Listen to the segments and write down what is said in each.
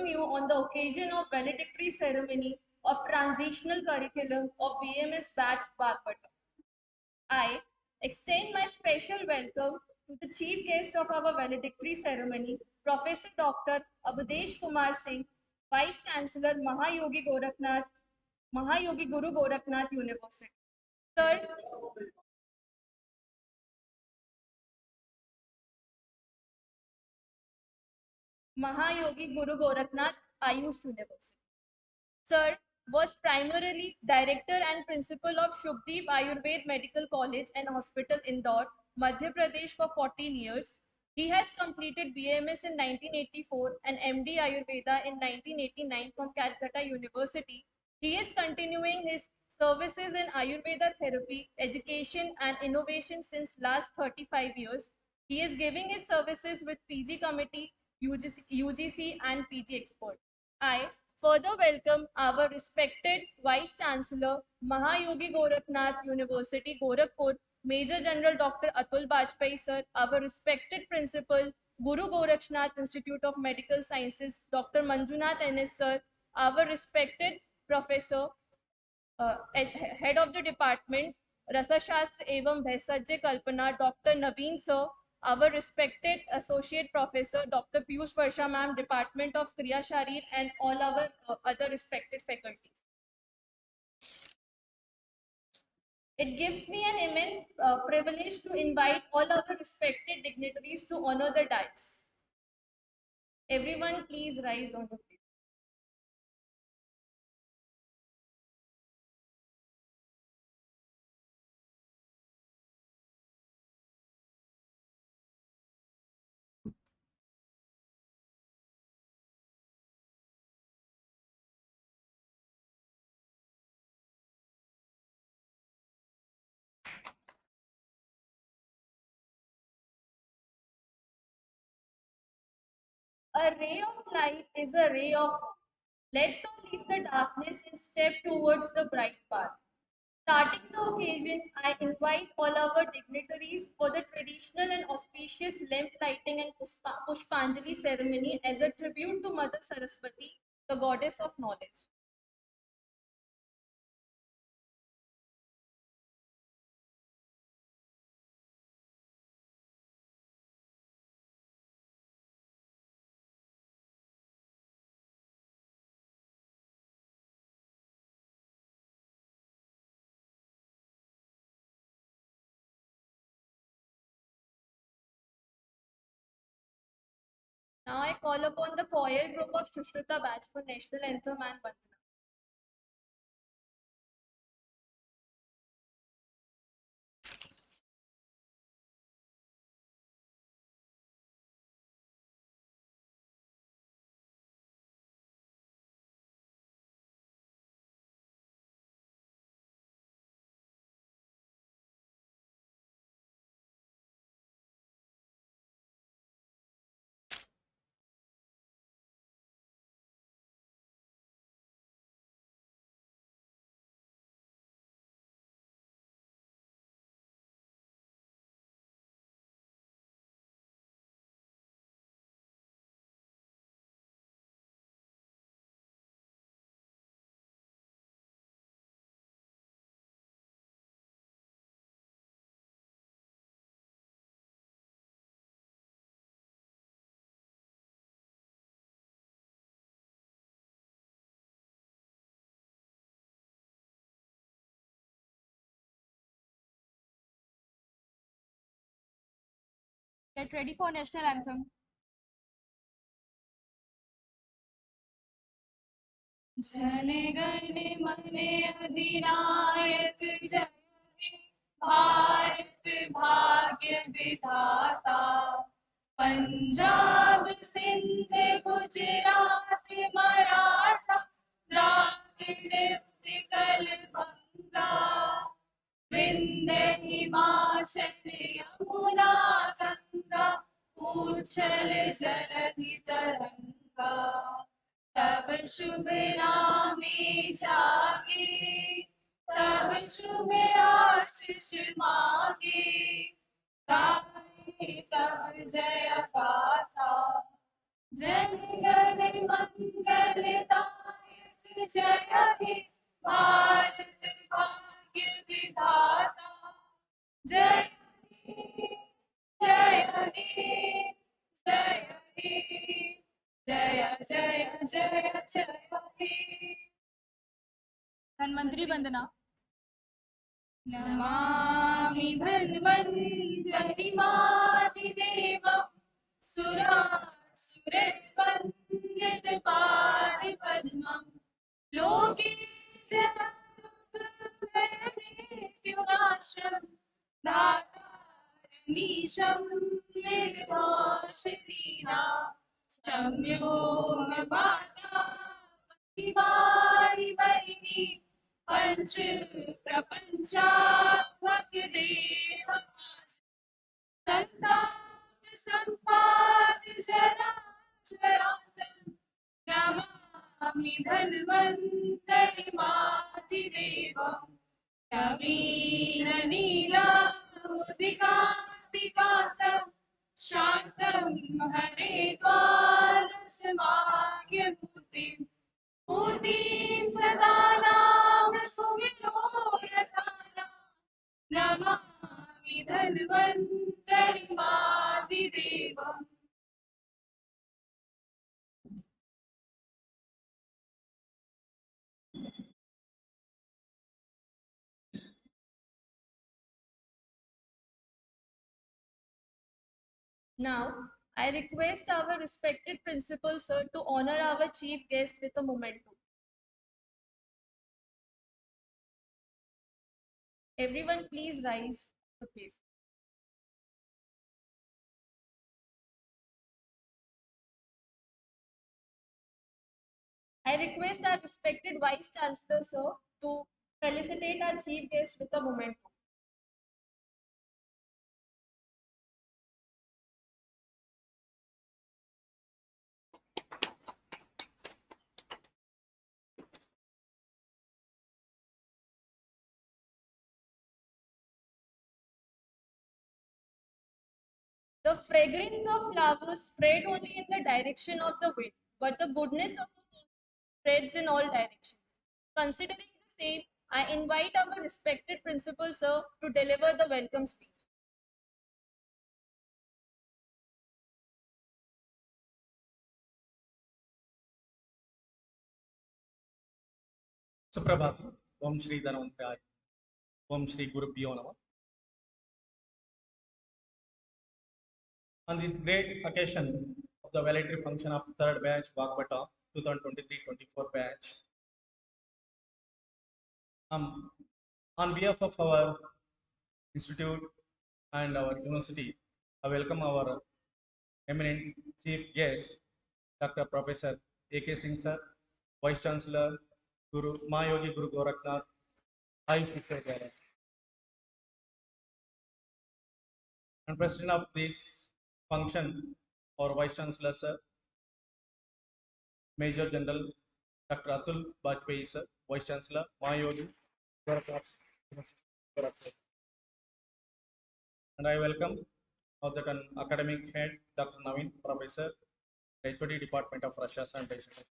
you on the occasion of valedictory ceremony of transitional curriculum of BMS batch Bagpata. I extend my special welcome to the chief guest of our valedictory ceremony, Professor Dr. Abhidesh Kumar Singh, Vice Chancellor Mahayogi Guru Gorakhnath University. Sir, Mahayogi Guru Gorakhnath Ayush University. Sir was primarily director and principal of Shubdeep Ayurved Medical College and Hospital, Indore, Madhya Pradesh for 14 years. He has completed BMS in 1984 and MD Ayurveda in 1989 from Calcutta University. He is continuing his services in Ayurveda therapy, education and innovation since last 35 years. He is giving his services with PG committee, UGC and PG expert. I further welcome our respected Vice Chancellor, Mahayogi Gorakhnath University, Gorakhpur, Major General Dr. Atul Bajpai sir, our respected Principal, Guru Gorakhnath Institute of Medical Sciences, Dr. Manjunath NS sir, our respected Professor, Head of the Department, Rasashastra Evam Bhaisajya Kalpana, Dr. Naveen sir, our respected Associate Professor, Dr. Piyush Varsha ma'am, Department of Kriya Sharir, and all our other respected faculties. It gives me an immense privilege to invite all our respected dignitaries to honor the dais. Everyone please rise on your feet. A ray of light is a ray of hope. Let's all leave the darkness and step towards the bright path. Starting the occasion, I invite all our dignitaries for the traditional and auspicious lamp lighting and Pushpanjali ceremony as a tribute to Mother Saraswati, the goddess of knowledge. Now I call upon the choir group of Shushruta batch for National Anthem and Vandana. Get ready for national anthem. Jana Gana मन अधिनायक जय हे भारत भाग्य विधाता पंजाब सिंध गुजरात मराठा द्राविड़ उत्कल बंगा विंध्य हिमाचल यमुना गंगा उच्छल जलधि तरंगा तब शुभ नामे जागे तब शुभ आशीष मांगे गाए तब जय गाथा जन गण मंगल जय हे भारत भाग्य विधाता जय हे जय हे जय हे जय जय जय जय हे। धन्वंतरि वंदना। नमामि धन्वन्तरिमादिदेवं सुरासुरवन्दितपादपद्मं लोके जनार्दनमृत्युनाशं धातारमीशं निर्दोषिणा चम्यो माता वरिणी पंच प्रपंचात्मक देव संताप संपात जरा जरातम नमामि धन्वन्तरि मातिदेवं नवीन नीलामुदिकान्तिकान्तं शान्तं हरे द्वादशमाख्यमूर्तिम् मूर्तिं सदा नाम सुमिरो यथा Namami धन्वन्तरिमादिदेवम्। Now, I request our respected principal sir to honor our chief guest with a memento. Everyone please rise to please. I request our respected Vice Chancellor sir to felicitate our chief guest with a memento. The fragrance of flowers spread only in the direction of the wind, but the goodness of the person spreads in all directions. Considering the same, I invite our respected principal sir to deliver the welcome speech. Suprabhatam, Om Shri Dhanvantari, Om Shri Gurubhyo Namah. On this great occasion of the valedictory function of third batch Vagbata 2023-24 batch, on behalf of our institute and our university, I welcome our eminent chief guest, Dr. Professor A.K. Singh sir, Vice Chancellor, Guru Mahayogi Guru Gorakhnath, Ayush Vichayagara. And President of this function, our Vice Chancellor sir, Major General Dr. Atul Bajpayee sir, Vice Chancellor, Mahayogi Gorakhnath. And I welcome of that an academic head, Dr. Naveen, Professor, HOD Department of Rasha and Education.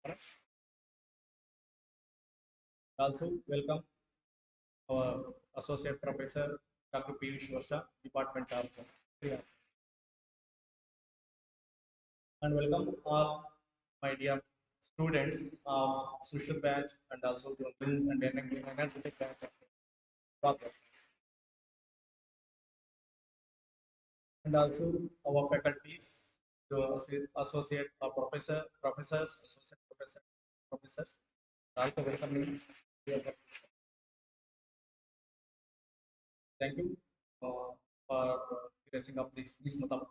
Also welcome our Associate Professor, Dr. Piyush Varsha, Department of Kriya. And welcome all my dear students of social batch and also the and energetic batch. And also our faculties, the associate professors, associate professors. Also welcome me. Thank you for dressing up this month of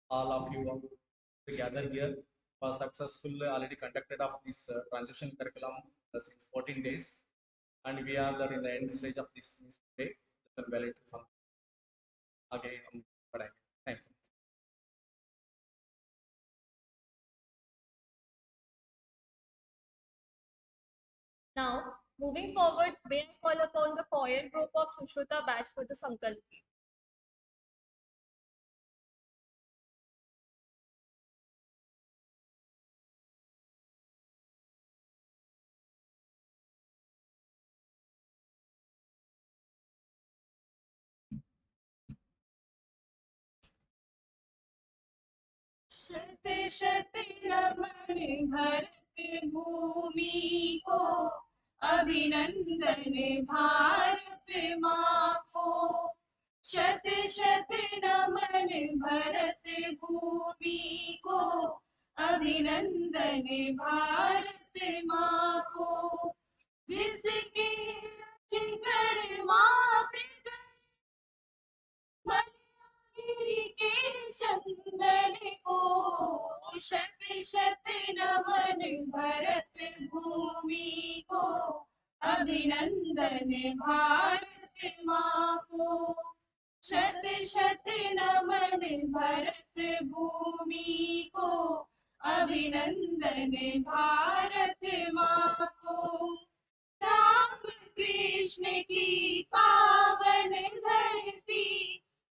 all of you together here for successfully already conducted of this transition curriculum since 14 days, and we are in the end stage of this today. Valid function. Again, thank you. Now, moving forward, may I call upon the choir group of Sushruta batch for the Sankalpi. शत शत नमन भरत भूमि को, अभिनंदन भारत माँ को। शत शत नमन भरत भूमि को, अभिनंदन भारत माँ को। जिसके चिकड़ मात मलयारी के चंदन को। शत शत नमन भरत भूमि को, अभिनंदन भारत माँ को। शत शत नमन भरत भूमि को, अभिनंदन भारत माँ को। राम कृष्ण की पावन धरती,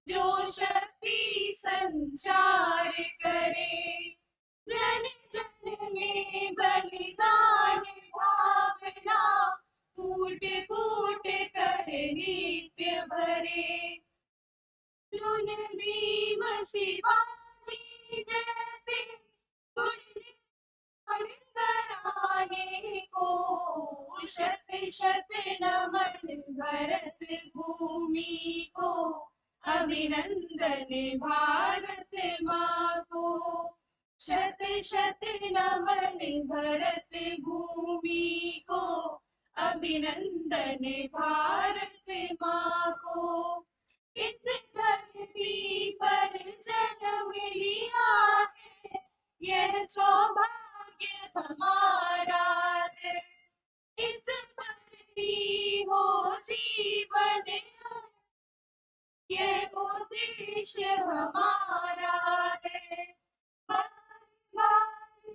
जो शक्ति संचार करे। जन जन में बलिदान भावना, कूट कूट कर नित्य भरे। जुन भीम शिवाजी जैसे गुण कराने को। शत शत नमन भरत भूमि को, अभिनंदन भारत माँ को। शत शत नमन भरत भूमि को, अभिनंदन भारत माँ को। इस धरती पर जन्म लिया है, यह सौभाग्य हमारा है। इस पर ही हो जीवन, यह उद्देश्य हमारा है।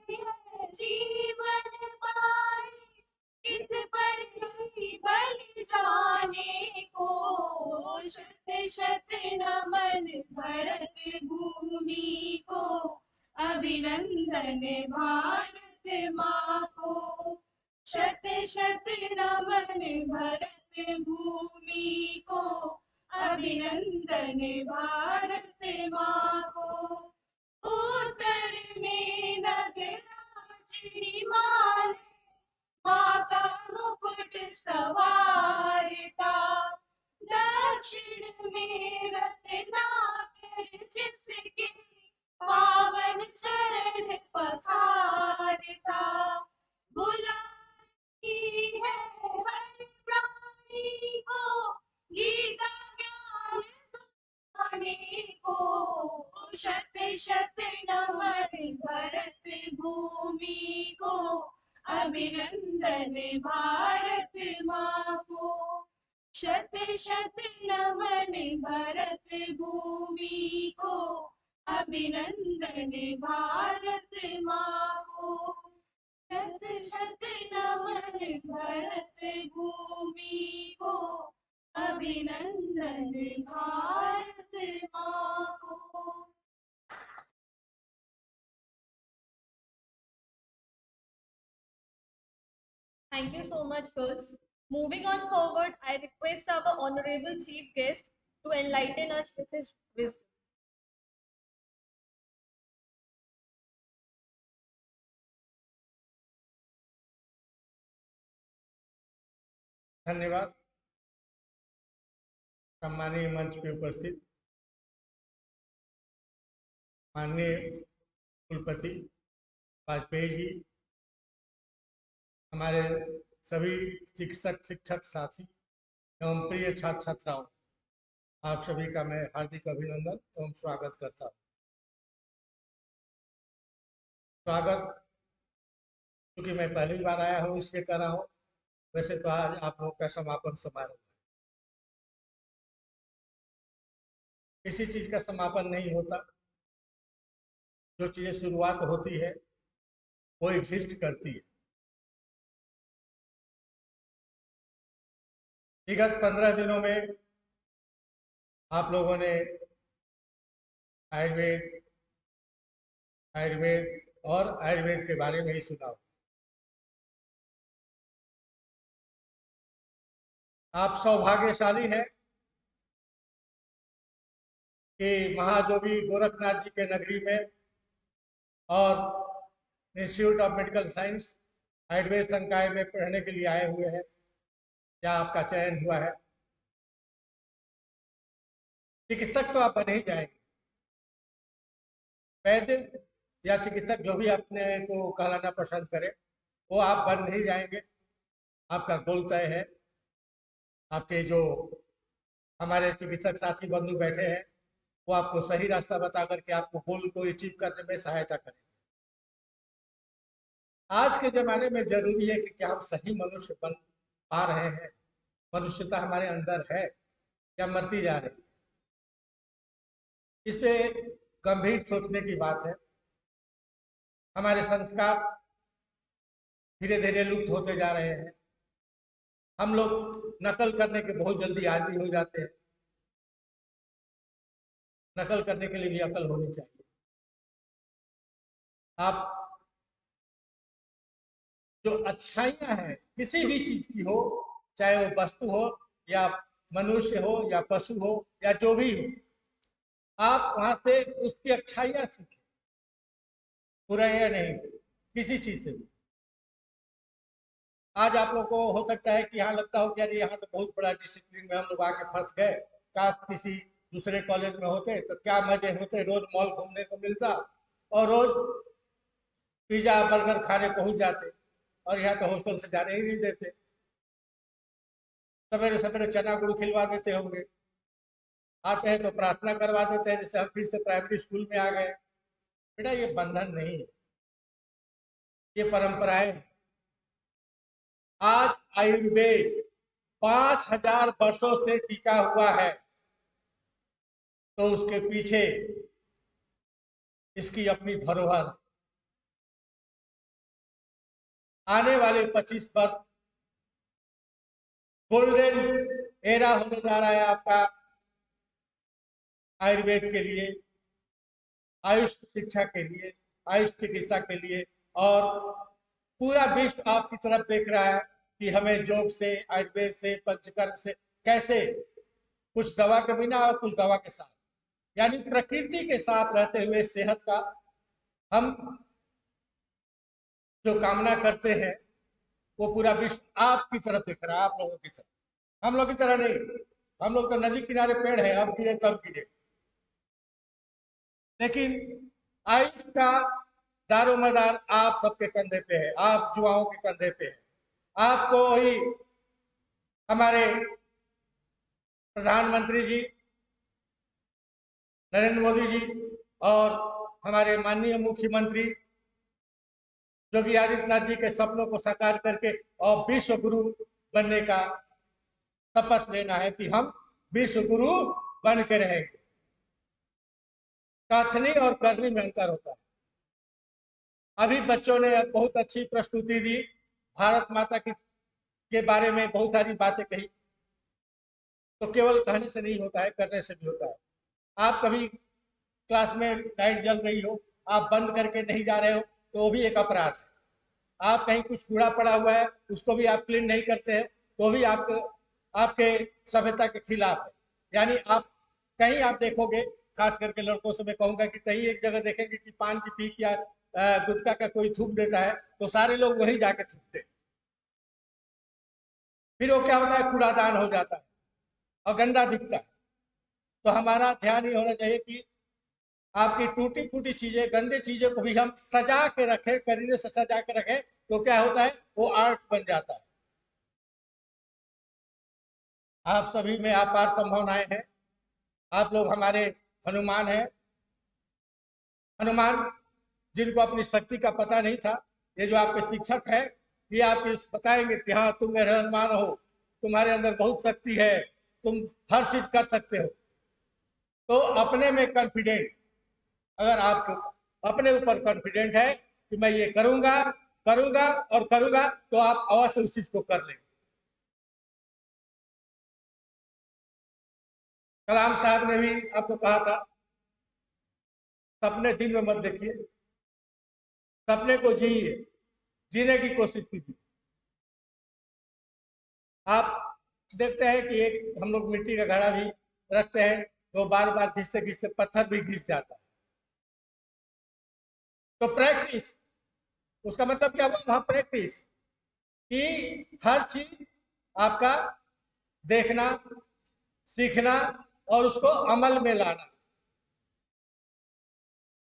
यह जीवन पाए, इस पर ही बलि जाने को। शत शत नमन भरत भूमि को, अभिनंदन भारत माँ को। शत शत नमन भरत भूमि को, अभिनंदन भारत माँ को। उत्तर में नगराज हिमालय, माँ का मुकुट सवारता। दक्षिण में रत्नाकर, जिसके पावन चरण पखारता। बुलाती है हर प्राणी को, गीता ज्ञान सुनाने को। शत शत नमन भरत भूमि को, अभिनंदन भारत माँ को। शत शत नमन भरत भूमि को, अभिनंदन भारत माँ को। शत शत नमन भरत भूमि को, अभिनंदन भारत माँ को। Thank you so much, girls. Moving on forward, I request our honorable chief guest to enlighten us with his wisdom. धन्यवाद। सम्मानीय मंच पे उपस्थित माननीय कुलपति वाजपेयी जी, हमारे सभी शिक्षक साथी एवं प्रिय छात्र छात्राओं, आप सभी का मैं हार्दिक अभिनंदन एवं स्वागत करता हूँ। स्वागत क्योंकि मैं पहली बार आया हूँ इसलिए कर रहा हूँ, वैसे तो आज आप लोगों का समापन समारोह है। किसी चीज का समापन नहीं होता, जो चीजें शुरुआत होती है वो एग्जिस्ट करती है। विगत 15 दिनों में आप लोगों ने आयुर्वेद और आयुर्वेद के बारे में ही सुना। आप सौभाग्यशाली हैं कि महाजोगी गोरखनाथ जी के नगरी में और institute of medical science Ayurveda संकाय में पढ़ने के लिए आए हुए हैं, क्या आपका चयन हुआ है? चिकित्सक तो आप बन ही जाएंगे, वैद्य या चिकित्सक जो भी अपने को कहलाना पसंद करे वो आप बन ही जाएंगे। आपका गोल तय है। आपके जो हमारे चिकित्सक साथी बंधु बैठे हैं वो आपको सही रास्ता बता करके आपको गोल को अचीव करने में सहायता करेंगे। आज के ज़माने में ज़रूरी है कि क्या हम सही मनुष्य बन पा रहे हैं, मनुष्यता हमारे अंदर है या मरती जा रही है। इस पे गंभीर सोचने की बात है। हमारे संस्कार धीरे धीरे लुप्त होते जा रहे हैं। हम लोग नकल करने के बहुत जल्दी आदी हो जाते हैं। नकल करने के लिए भी अकल होनी चाहिए। आप जो अच्छाइयाँ हैं किसी भी चीज की हो, चाहे वो वस्तु हो या मनुष्य हो या पशु हो या जो भी हो, आप वहां से उसकी अच्छाइयाँ सीखें, बुराइयां नहीं, किसी चीज से भी। आज आप लोगों को हो सकता है कि यहाँ लगता हो कि यार यहाँ तो बहुत बड़ा डिसिप्लिन में हम लोग आके फंस गए, काश किसी दूसरे कॉलेज में होते तो क्या मजे होते, रोज मॉल घूमने को मिलता और रोज पिज्जा बर्गर खाने पहुंच जाते, और यहाँ तो हॉस्टल से जाने ही नहीं देते। सवेरे सवेरे चना गुड़ खिलवा देते होंगे, आते हैं तो प्रार्थना करवा देते हैं जैसे हम फिर से प्राइमरी स्कूल में आ गए। बेटा ये बंधन नहीं है, ये परंपराएं हैं। आज आयुर्वेद 5000 वर्षों से टिका हुआ है, तो उसके पीछे इसकी अपनी धरोहर। आने वाले 25 वर्ष गोल्डन एरा होने जा रहा है आपका आयुर्वेद के लिए, आयुष शिक्षा के लिए, आयुष चिकित्सा के लिए। और पूरा विश्व आपकी तरफ देख रहा है कि हमें योग से, आयुर्वेद से, पंचकर्म से कैसे कुछ दवा के बिना और कुछ दवा के साथ, यानी प्रकृति के साथ रहते हुए सेहत का हम जो कामना करते हैं वो पूरा विश्व आपकी तरफ देख रहा है, आप लोगों की तरफ। हम लोग की तरह नहीं, हम लोग तो नदी किनारे पेड़ है, अब गिरे तब गिरे। लेकिन आयुष का दारोमदार आप सबके कंधे पे है, आप युवाओं के कंधे पे है। आपको ही हमारे प्रधानमंत्री जी नरेंद्र मोदी जी और हमारे माननीय मुख्यमंत्री योगी आदित्यनाथ जी के सपनों को साकार करके और विश्व गुरु बनने का शपथ लेना है कि हम विश्व गुरु बन के रहेंगे। कथनी और करनी में अंतर होता है। अभी बच्चों ने बहुत अच्छी प्रस्तुति दी, भारत माता की के बारे में बहुत सारी बातें कही। तो केवल कहने से नहीं होता है, करने से भी होता है। आप कभी क्लास में लाइट जल रही हो, आप बंद करके नहीं जा रहे हो तो वो भी एक अपराध है। आप कहीं कुछ कूड़ा पड़ा हुआ है उसको भी आप क्लीन नहीं करते हैं तो भी आपके सभ्यता के खिलाफ है। यानी आप कहीं आप देखोगे, खास करके लड़कों से मैं कहूंगा कि कहीं एक जगह देखेंगे कि पान की पीक या गुटखा का कोई थूक देता है तो सारे लोग वहीं जाके थूकते हैं। फिर वो क्या होता है, कूड़ादान हो जाता है और गंदा दिखता है। तो हमारा ध्यान ये होना चाहिए कि आपकी टूटी फूटी चीजें, गंदी चीजें को भी हम सजा के रखें, करीने से सजा के रखें, तो क्या होता है, वो आर्ट बन जाता है। आप सभी में अपार संभावनाएं हैं। आप लोग हमारे हनुमान हैं। हनुमान जिनको अपनी शक्ति का पता नहीं था, ये जो आपके शिक्षक हैं, ये आपको बताएंगे कि हाँ तुम मेरे हनुमान हो, तुम्हारे अंदर बहुत शक्ति है, तुम हर चीज कर सकते हो। तो अपने में कॉन्फिडेंट, अगर आप अपने ऊपर कॉन्फिडेंट है कि मैं ये करूंगा करूंगा और करूंगा, तो आप अवश्य उस चीज को कर लेंगे। कलाम साहब ने भी आपको कहा था सपने दिन में मत देखिए, सपने को जिए, जीने की कोशिश कीजिए। आप देखते हैं कि एक हम लोग मिट्टी का घड़ा भी रखते हैं तो बार बार घिसते घिसते पत्थर भी घिस जाता है। तो प्रैक्टिस, उसका मतलब क्या हुआ? वहां प्रैक्टिस कि हर चीज आपका देखना, सीखना और उसको अमल में लाना।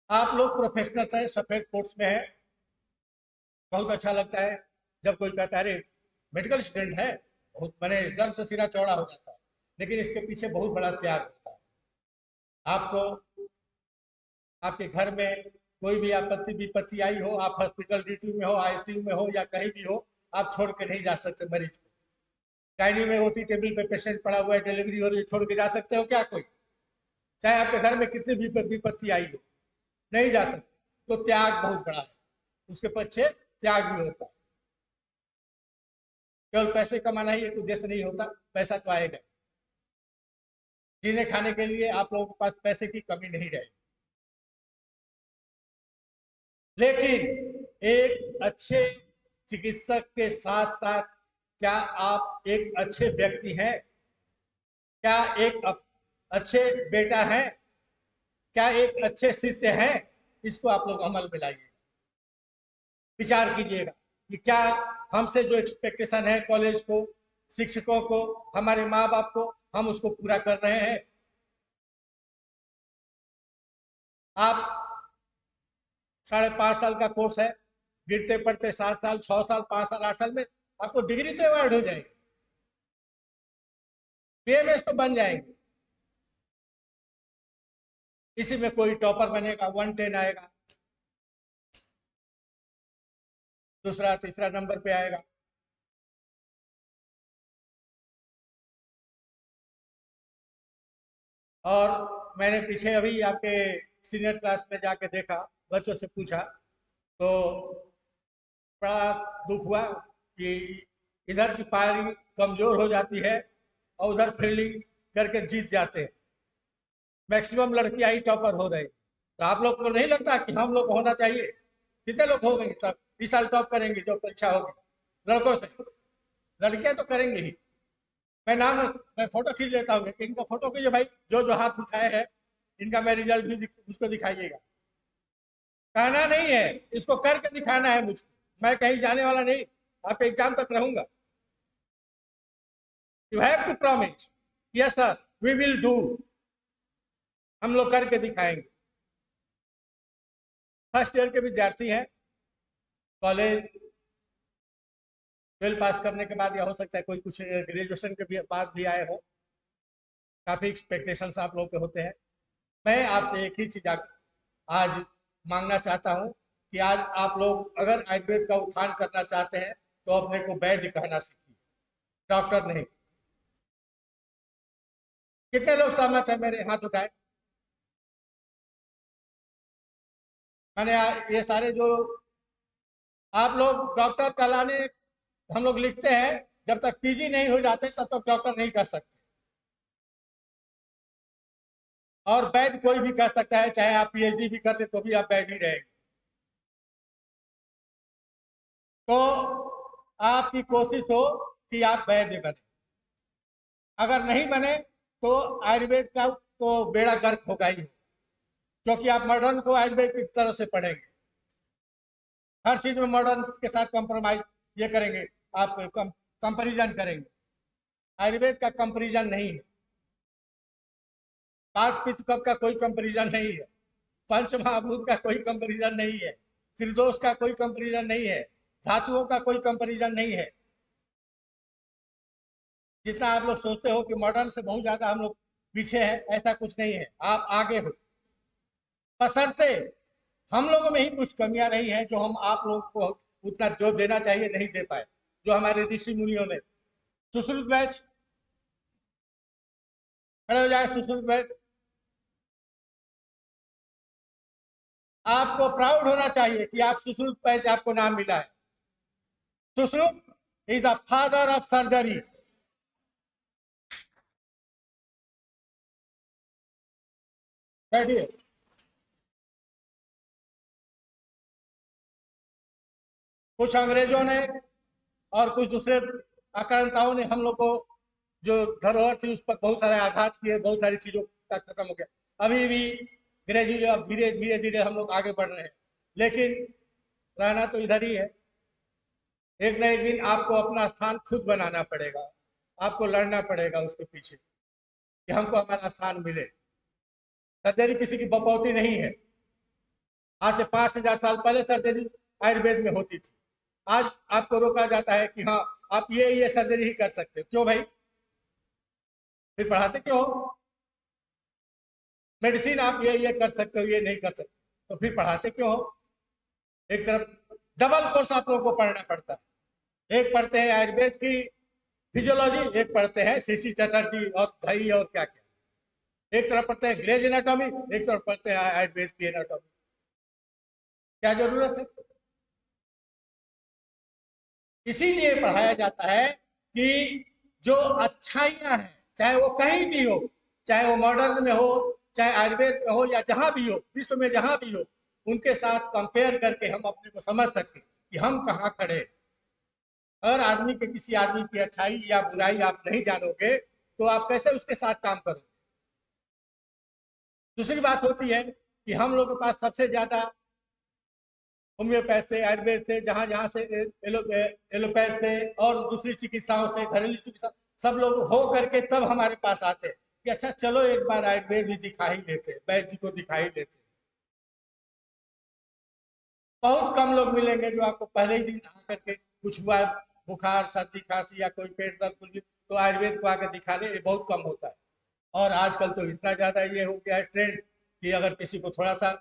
आप लोग प्रोफेशनल्स हैं, सफेद कोर्स में है, बहुत अच्छा लगता है जब कोई कहता है अरे मेडिकल स्टूडेंट है, बहुत मैंने गर्व से सिरा चौड़ा हो जाता है। लेकिन इसके पीछे बहुत बड़ा त्याग होता है। आपको आपके घर में कोई भी आपत्ति विपत्ति आई हो, आप हॉस्पिटल ड्यूटी में हो, आईसीयू में हो या कहीं भी हो, आप छोड़ के नहीं जा सकते मरीज को। गायनी में ओटी टेबल पे पेशेंट पड़ा हुआ है, डिलीवरी हो रही है, छोड़ के जा सकते हो क्या कोई? चाहे आपके घर में कितनी भी विपत्ति आई हो, नहीं जा सकते। तो त्याग बहुत बड़ा है, उसके पीछे त्याग भी होता है। केवल पैसे कमाना ही एक उद्देश्य नहीं होता, पैसा तो आएगा। जीने खाने के लिए आप लोगों के पास पैसे की कमी नहीं रहेगी, लेकिन एक अच्छे चिकित्सक के साथ साथ क्या आप एक अच्छे व्यक्ति हैं? क्या एक अच्छे बेटा हैं? क्या एक अच्छे शिष्य हैं? इसको आप लोग अमल में लाइए, विचार कीजिएगा कि क्या हमसे जो एक्सपेक्टेशन है कॉलेज को, शिक्षकों को, हमारे माँ बाप को, हम उसको पूरा कर रहे हैं। आप 5.5 साल का कोर्स है, गिरते पड़ते 7 साल, 6 साल, 5 साल, 8 साल में आपको डिग्री तो अवार्ड हो जाएगी, बीएमएस तो बन जाएंगे। इसी में कोई टॉपर बनेगा, 110 आएगा, दूसरा तीसरा नंबर पे आएगा। और मैंने पीछे अभी आपके सीनियर क्लास में जाके देखा, बच्चों से पूछा, तो बड़ा दुख हुआ कि इधर की पारी कमजोर हो जाती है और उधर फील्डिंग करके जीत जाते हैं। मैक्सिमम लड़कियां ही टॉपर हो रही। तो आप लोग को नहीं लगता कि हम लोग होना चाहिए? कितने लोग हो गए टॉप इस साल टॉप करेंगे जो परीक्षा होगी लड़कों से? लड़कियां तो करेंगे ही। मैं फोटो खींच लेता हूँ, इनका फोटो खींचे भाई, जो जो हाथ उठाए हैं इनका मैं रिजल्ट भी उसको दिखाइएगा। कहना नहीं है, इसको करके दिखाना है मुझको। मैं कहीं जाने वाला नहीं, आप एग्जाम तक रहूंगा। You have to promise, yes sir we will do. हम लोग करके दिखाएंगे। फर्स्ट ईयर के विद्यार्थी हैं, कॉलेज 12 पास करने के बाद, या हो सकता है कोई कुछ ग्रेजुएशन के बाद भी आए हो। काफी एक्सपेक्टेशंस आप लोग के होते हैं। मैं आपसे एक ही चीज आज मांगना चाहता हूं कि आज आप लोग अगर आयुर्वेद का उत्थान करना चाहते हैं तो अपने को वैद्य कहना सीखिए, डॉक्टर नहीं। कितने लोग सहमत है? मेरे हाथ उठाए। मैंने ये सारे जो आप लोग डॉक्टर कहलाने हम लोग लिखते हैं, जब तक पीजी नहीं हो जाते तब तक डॉक्टर नहीं कर सकते। और वैद्य कोई भी कर सकता है, चाहे आप पीएचडी भी कर ले तो भी आप वैद्य ही रहेंगे। तो आपकी कोशिश हो कि आप वैद्य बने। अगर नहीं बने तो आयुर्वेद का तो बेड़ा गर्क होगा ही, क्योंकि आप मॉडर्न को आयुर्वेद की तरह से पढ़ेंगे, हर चीज में मॉडर्न के साथ कॉम्प्रोमाइज ये करेंगे, आप कंपैरिजन करेंगे। आयुर्वेद का कंपैरिजन नहीं है, पाक पित्त कफ का कोई कंपैरिजन नहीं है, पंच महाभूत का कोई कंपैरिजन नहीं है, त्रिदोष का कोई कंपैरिजन नहीं है, धातुओं का कोई कंपैरिजन नहीं है। जितना आप लोग सोचते हो कि मॉडर्न से बहुत ज्यादा हम लोग पीछे हैं, ऐसा कुछ नहीं है, आप आगे हो। बशर्ते हम लोगों में ही कुछ कमियां रही हैं जो हम आप लोगों को उतना जो देना चाहिए नहीं दे पाए, जो हमारे ऋषि मुनियों ने। सुश्रुत बैच खड़े हो जाए, सुश्रुत बैच। आपको प्राउड होना चाहिए कि आप सुश्रुत बैच आपको नाम मिला है। Sushruta is the father of surgery. बैठिए। कुछ अंग्रेजों ने और कुछ दूसरे आक्रांताओं ने हम लोग को जो धरोहर थी उस पर बहुत सारे आघात किए, बहुत सारी चीजों का खत्म हो गया। अभी भी ग्रेजुअली अब धीरे धीरे धीरे हम लोग आगे बढ़ रहे हैं, लेकिन रहना तो इधर ही है। एक न एक दिन आपको अपना स्थान खुद बनाना पड़ेगा, आपको लड़ना पड़ेगा उसके पीछे कि हमको हमारा स्थान मिले। सर्जरी किसी की बपौती नहीं है। आज से 5,000 साल पहले सर्जरी आयुर्वेद में होती थी। आज आपको रोका जाता है कि हाँ आप ये सर्जरी ही कर सकते हो। क्यों भाई? फिर पढ़ाते क्यों हो? मेडिसिन आप ये कर सकते हो, ये नहीं कर सकते, तो फिर पढ़ाते क्यों हो? एक तरफ डबल कोर्स आप लोगों को पढ़ना पड़ता है। एक पढ़ते हैं आयुर्वेद की फिजियोलॉजी, एक पढ़ते हैं सीसी चटर्जी और दही और क्या क्या। एक तरफ पढ़ते हैं ग्रेज एनाटॉमी, एक तरफ पढ़ते हैं आयुर्वेद की एनाटॉमी। क्या जरूरत है? इसीलिए पढ़ाया जाता है कि जो अच्छाइयां हैं, चाहे वो कहीं भी हो, चाहे वो मॉडर्न में हो, चाहे आयुर्वेद में हो, या जहां भी हो, विश्व में जहां भी हो, उनके साथ कंपेयर करके हम अपने को समझ सकते कि हम कहाँ खड़े हैं। अगर आदमी के किसी आदमी की अच्छाई या बुराई आप नहीं जानोगे तो आप कैसे उसके साथ काम करोगे? दूसरी बात होती है कि हम लोग के पास सबसे ज्यादा होम्योपैथ से, आयुर्वेद से, जहां जहां से एलोपैथ से और दूसरी चिकित्साओं से, घरेलू चिकित्सा, सब लोग हो करके तब हमारे पास आते हैं कि अच्छा चलो एक बार आयुर्वेद भी दिखा ही लेते हैं, वैद्य जी को दिखा ही लेते हैं। बहुत कम लोग मिलेंगे जो आपको पहले ही दिन आकर के कुछ हुआ, बुखार, सर्दी, खांसी या कोई पेट दर्द, कुछ भी, तो आयुर्वेद को आकर दिखा ले, ये बहुत कम होता है। और आजकल तो इतना ज्यादा ये हो गया है ट्रेंड कि अगर किसी को थोड़ा सा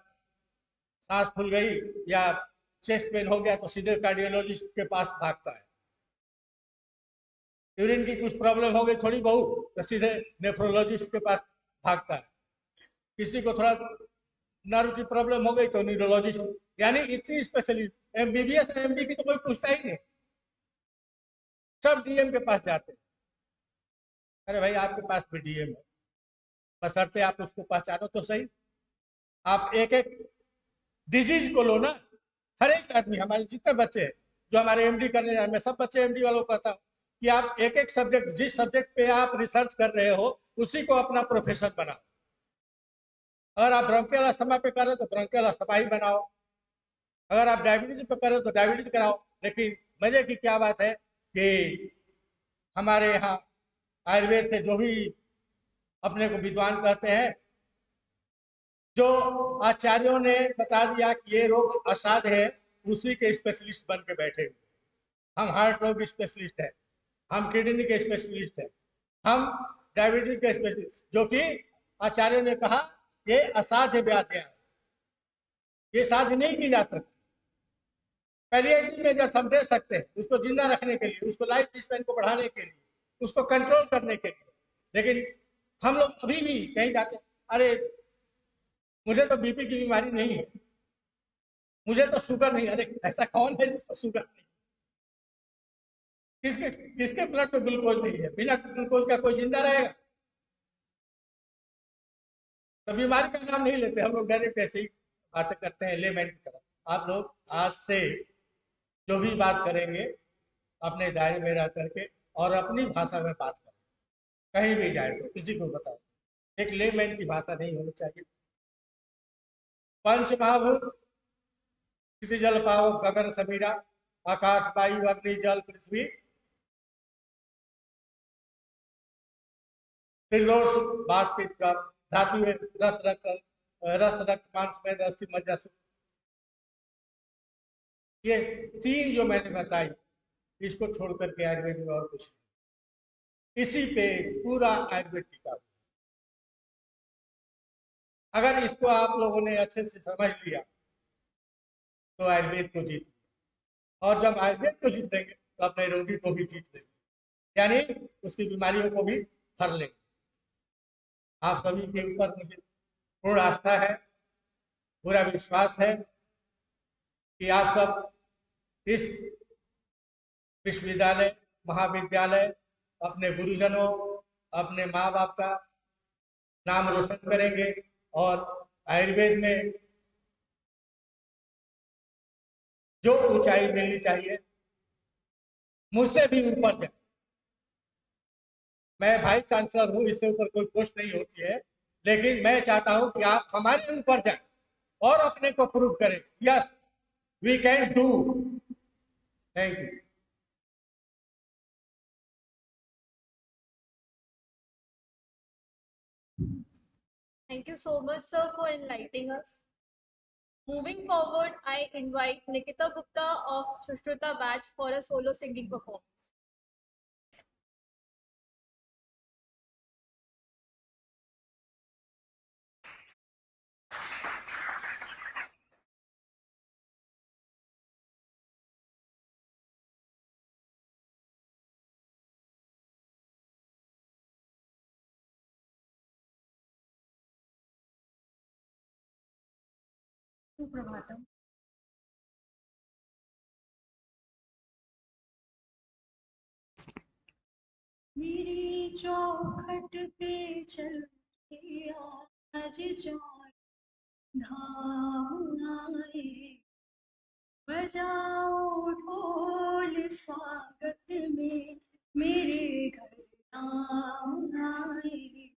सांस फूल गई या चेस्ट पेन हो गया तो सीधे कार्डियोलॉजिस्ट के पास भागता है। यूरिन की कुछ प्रॉब्लम हो गई थोड़ी बहुत तो सीधे नेफ्रोलॉजिस्ट के पास भागता है। किसी को थोड़ा नर्व की प्रॉब्लम हो गई तो न्यूरोलॉजिस्ट। यानी इतनी स्पेशलिस्ट, एमबीबीएस एमडी की तो कोई पूछता ही नहीं, सब डीएम के पास जाते हैं। अरे भाई आपके पास भी डीएम है, बशर्ते आप उसको पहचानो तो सही। आप एक एक डिजीज को लो ना। हर एक आदमी, हमारे जितने बच्चे हैं जो हमारे एमडी करने जा रहे हैं, मैं सब बच्चे एमडी वालों को कहता हूँ कि आप एक एक सब्जेक्ट, जिस सब्जेक्ट पे आप रिसर्च कर रहे हो उसी को अपना प्रोफेशन बनाओ। अगर आप ब्रोंकियल अस्थमा पे कर रहे हो तो ब्रोंकियल अस्थमा ही बनाओ। अगर आप डायबिटीज पे कर रहे हो तो डायबिटीज कराओ। लेकिन मजे की क्या बात है कि हमारे यहाँ आयुर्वेद से जो भी अपने को विद्वान कहते हैं, जो आचार्यों ने बता दिया कि ये रोग असाध्य है, उसी के स्पेशलिस्ट बन के बैठे हुए। हम हार्ट रोग स्पेशलिस्ट है, हम किडनी के स्पेशलिस्ट है, हम डायबिटीज के स्पेशलिस्ट, जो कि आचार्यों ने कहा ये असाध्य व्याधियां, ये साध्य नहीं की जा सकती। पैलिएटिव मेजर्स हम दे सकते हैं उसको जिंदा रखने के लिए, उसको लाइफ स्पैन को बढ़ाने के लिए, उसको कंट्रोल करने के लिए। लेकिन हम लोग अभी भी कहीं जाते, अरे मुझे तो बीपी की बीमारी नहीं है, मुझे तो शुगर नहीं। अरे ऐसा कौन है जिसको शुगर नहीं? किसके किसके ब्लड में ग्लूकोज नहीं है? बिना ग्लूकोज का कोई जिंदा रहेगा? तो बीमारी का नाम नहीं लेते हम लोग, डायरेक्ट ऐसे ही बातें करते हैं लेमैन की तरह। आप लोग आज से जो भी बात करेंगे अपने दायरे में रह करके और अपनी भाषा में बात करें। कहीं भी जाए तो किसी को बताओ, एक लेमैन की भाषा नहीं होनी चाहिए। पंच महाभूत, किसी जल पाओ गगन समीरा, आकाश वायु अग्नि जल पृथ्वी, त्रिलोक बात पित्त का, धातु रस रक्त मांस में अस्थि मज्जा। ये तीन जो मैंने बताई, इसको छोड़ करके आयुर्वेद में और कुछ नहीं। इसी पे पूरा आयुर्वेद टिका। अगर इसको आप लोगों ने अच्छे से समझ लिया तो आयुर्वेद को जीत लिया, और जब आयुर्वेद को जीत लेंगे तो अपने रोगी को भी जीत लेंगे, यानी उसकी बीमारियों को भी हर लेंगे। आप सभी के ऊपर मुझे पूर्ण आस्था है, पूरा विश्वास है कि आप सब इस विश्वविद्यालय, महाविद्यालय, अपने गुरुजनों, अपने माँ बाप का नाम रोशन करेंगे और आयुर्वेद में जो ऊंचाई मिलनी चाहिए मुझसे भी ऊपर जाए। मैं वाइस चांसलर हूँ, इससे ऊपर कोई पोस्ट नहीं होती है, लेकिन मैं चाहता हूँ कि आप हमारे ऊपर जाए और अपने को प्रूव करें। Yes, we can do. Thank you. Thank you so much, sir, for enlightening us. Moving forward, I invite Nikita Gupta of Sushruta batch for a solo singing performance. सुप्रभातम। मेरी चौखट पे चल के आज चार धाम आए, बजाओ ढोल स्वागत में मेरे घर नाम आए।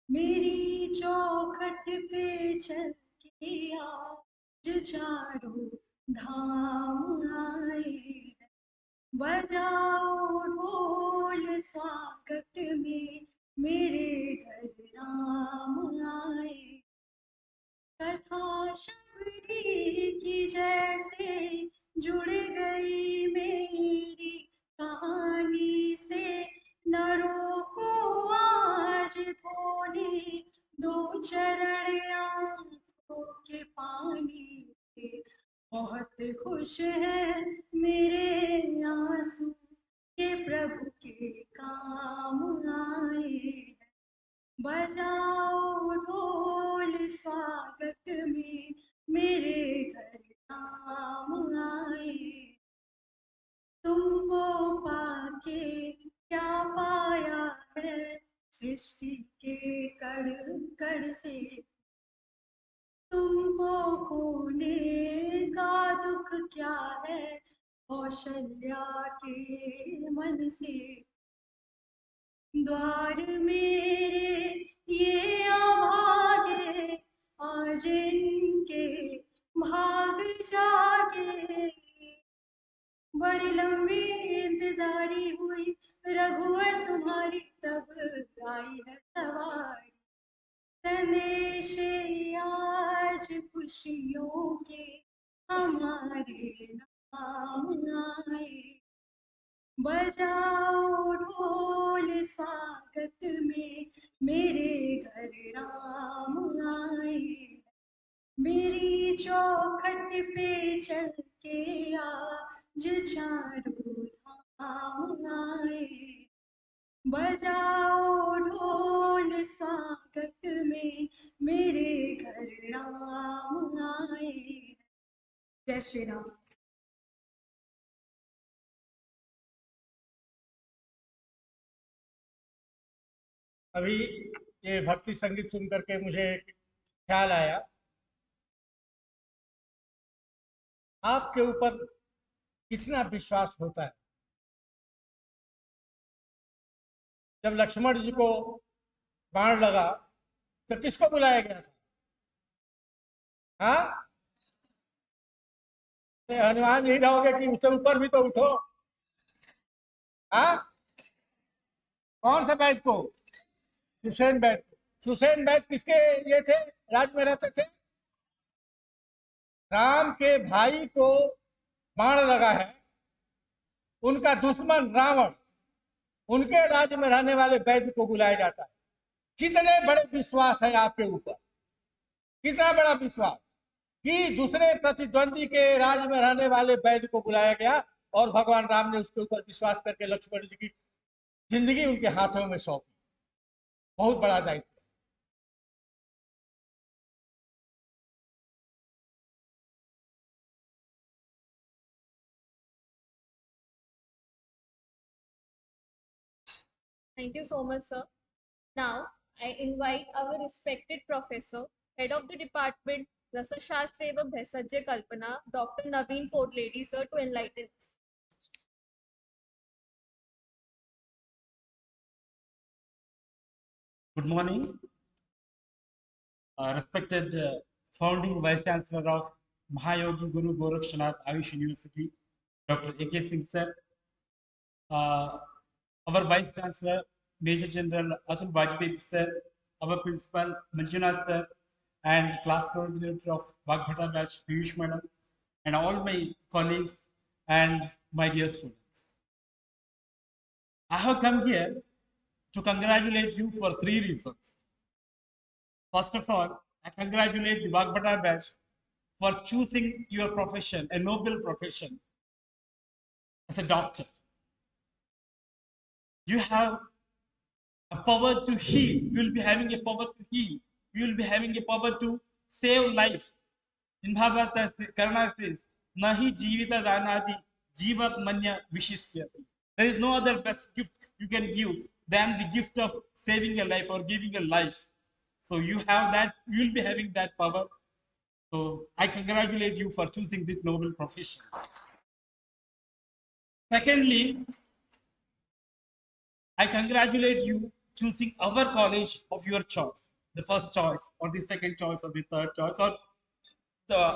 मेरी चौखट पे चल के आज चारों धाम आए, बजाओ ढोल स्वागत में मेरे घर राम आए। कथा शबरी की जैसे जुड़ गई मेरी कहानी से, न रोको आज धोने दो चरण आंखों के पानी से। बहुत खुश है मेरे आंसू के प्रभु के काम आए, बजाओ ढोल स्वागत में मेरे घर नाम आए। तुमको पाके क्या पाया है सृष्टि के कण कण से, तुमको खोने का दुख क्या है कौशल्या के मन से। द्वार मेरे ये अभागे आज इनके भाग जागे, बड़ी लंबी इंतजारी हुई रघुवर तुम्हारी तब आई है सवारी। संदेश आज खुशियों के हमारे नाम आए, बजाओ ढोल स्वागत में मेरे घर राम आए। मेरी चौखट पे चल के आज चारों धाम आए, बजाओ ढोल स्वागत में मेरे घर राम आए। जय श्री राम। अभी ये भक्ति संगीत सुन करके मुझे ख्याल आया, आपके ऊपर कितना विश्वास होता है। जब लक्ष्मण जी को बाण लगा तो किसको बुलाया गया था? हाँ, हनुमान जी रहोगे कि उससे ऊपर भी तो उठो। हाँ, कौन सा बैच को? सुसेन बैच। सुसेन बैच किसके ये थे, राज में रहते थे? राम के भाई को बाण लगा है, उनका दुश्मन रावण, उनके राज्य में रहने वाले वैद्य को बुलाया जाता है। कितने बड़े विश्वास है आपके ऊपर, कितना बड़ा विश्वास कि दूसरे प्रतिद्वंदी के राज्य में रहने वाले वैद्य को बुलाया गया और भगवान राम ने उसके ऊपर विश्वास करके लक्ष्मण जी की जिंदगी उनके हाथों में सौंपी। बहुत बड़ा दायित्व। Thank you so much, sir. Now, I invite our respected professor, head of the department, Rasashastra एवं Bhaisajya Kalpana, Dr. Naveen Kodledi, sir, to enlighten us. Good morning, respected founding Vice Chancellor of Mahayogi Guru Gorakshanath Ayush University, Dr. A.K. Singh sir, uh, our Vice Chancellor, Major General Atul Bajpayee sir, our Principal Manjunath sir, and class coordinator of Bagbhata batch, Piyush madam, and all my colleagues and my dear students. I have come here to congratulate you for three reasons. First of all, I congratulate the Bagbhata batch for choosing your profession, a noble profession, as a doctor. You have a power to heal. You will be having a power to heal. You will be having a power to save life. In Bhagavata, Karna says, Nahi jivita danadi jivat manya vishisyati. There is no other best gift you can give than the gift of saving a life or giving a life. So you have that, you will be having that power. So I congratulate you for choosing this noble profession. Secondly, I congratulate you choosing our college of your choice, the first choice or the second choice or the third choice. Or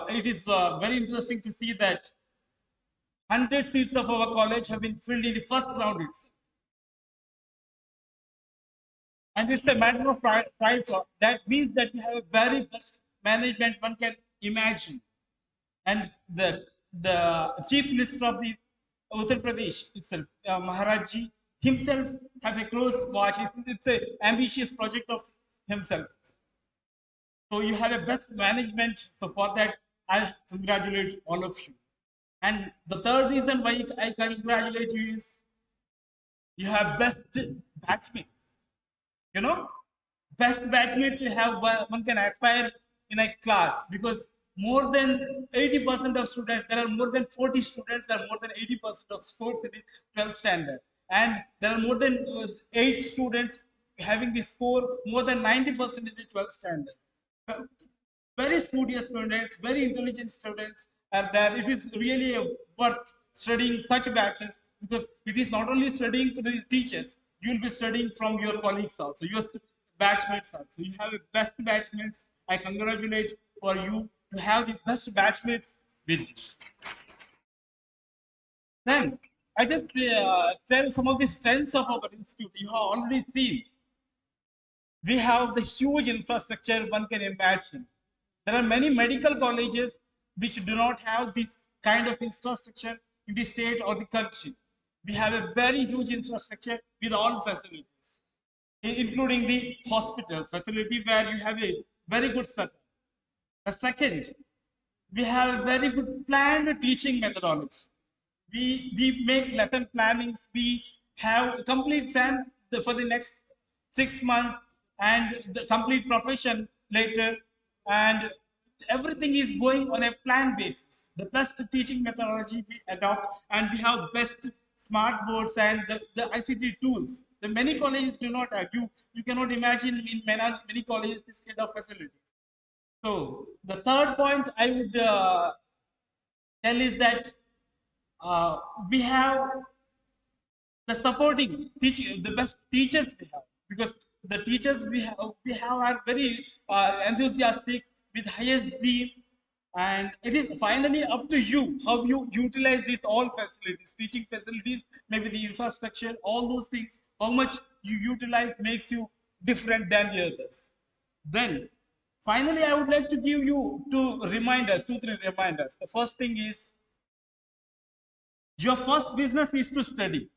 it is very interesting to see that 100 seats of our college have been filled in the first round itself. And it's a matter of pride. That means that we have a very best management one can imagine. And the chief minister of the Uttar Pradesh itself, Maharaj ji himself has a close watch. It's an ambitious project of himself. So you have a best management. So for that, I congratulate all of you. And the third reason why I congratulate you is you have best batchmates. You know, best batchmates you have, one can aspire in a class, because more than 80% of students, there are more than 40 students, there are more than 80% of scores in the 12th standard, and there are more than 8 students having the score more than 90% in the 12th standard. Very studious students, very intelligent students are there. It is really worth studying such batches, because it is not only studying to the teachers, you will be studying from your colleagues also, your batchmates also. You have the best batchmates. I congratulate for you to have the best batchmates with you. Then I just tell some of the strengths of our institute. You have already seen we have the huge infrastructure one can imagine. There are many medical colleges which do not have this kind of infrastructure in the state or the country. We have a very huge infrastructure with all facilities, including the hospital facility where you have a very good setup. The second, we have a very good planned teaching methodology. We make lesson plannings. We have complete plan for the next 6 months and the complete profession later, and everything is going on a plan basis. The best teaching methodology we adopt, and we have best smart boards and the ICT tools. The many colleges do not have. You cannot imagine in many colleges this kind of facilities. So the third point I would tell is that uh, we have the supporting teaching, the best teachers we have, because the teachers we have are very enthusiastic with highest zeal, and it is finally up to you how you utilize these all facilities, teaching facilities, maybe the infrastructure, all those things. How much you utilize makes you different than the others. Then finally, I would like to give you two, three reminders. The first thing is your first business is to study.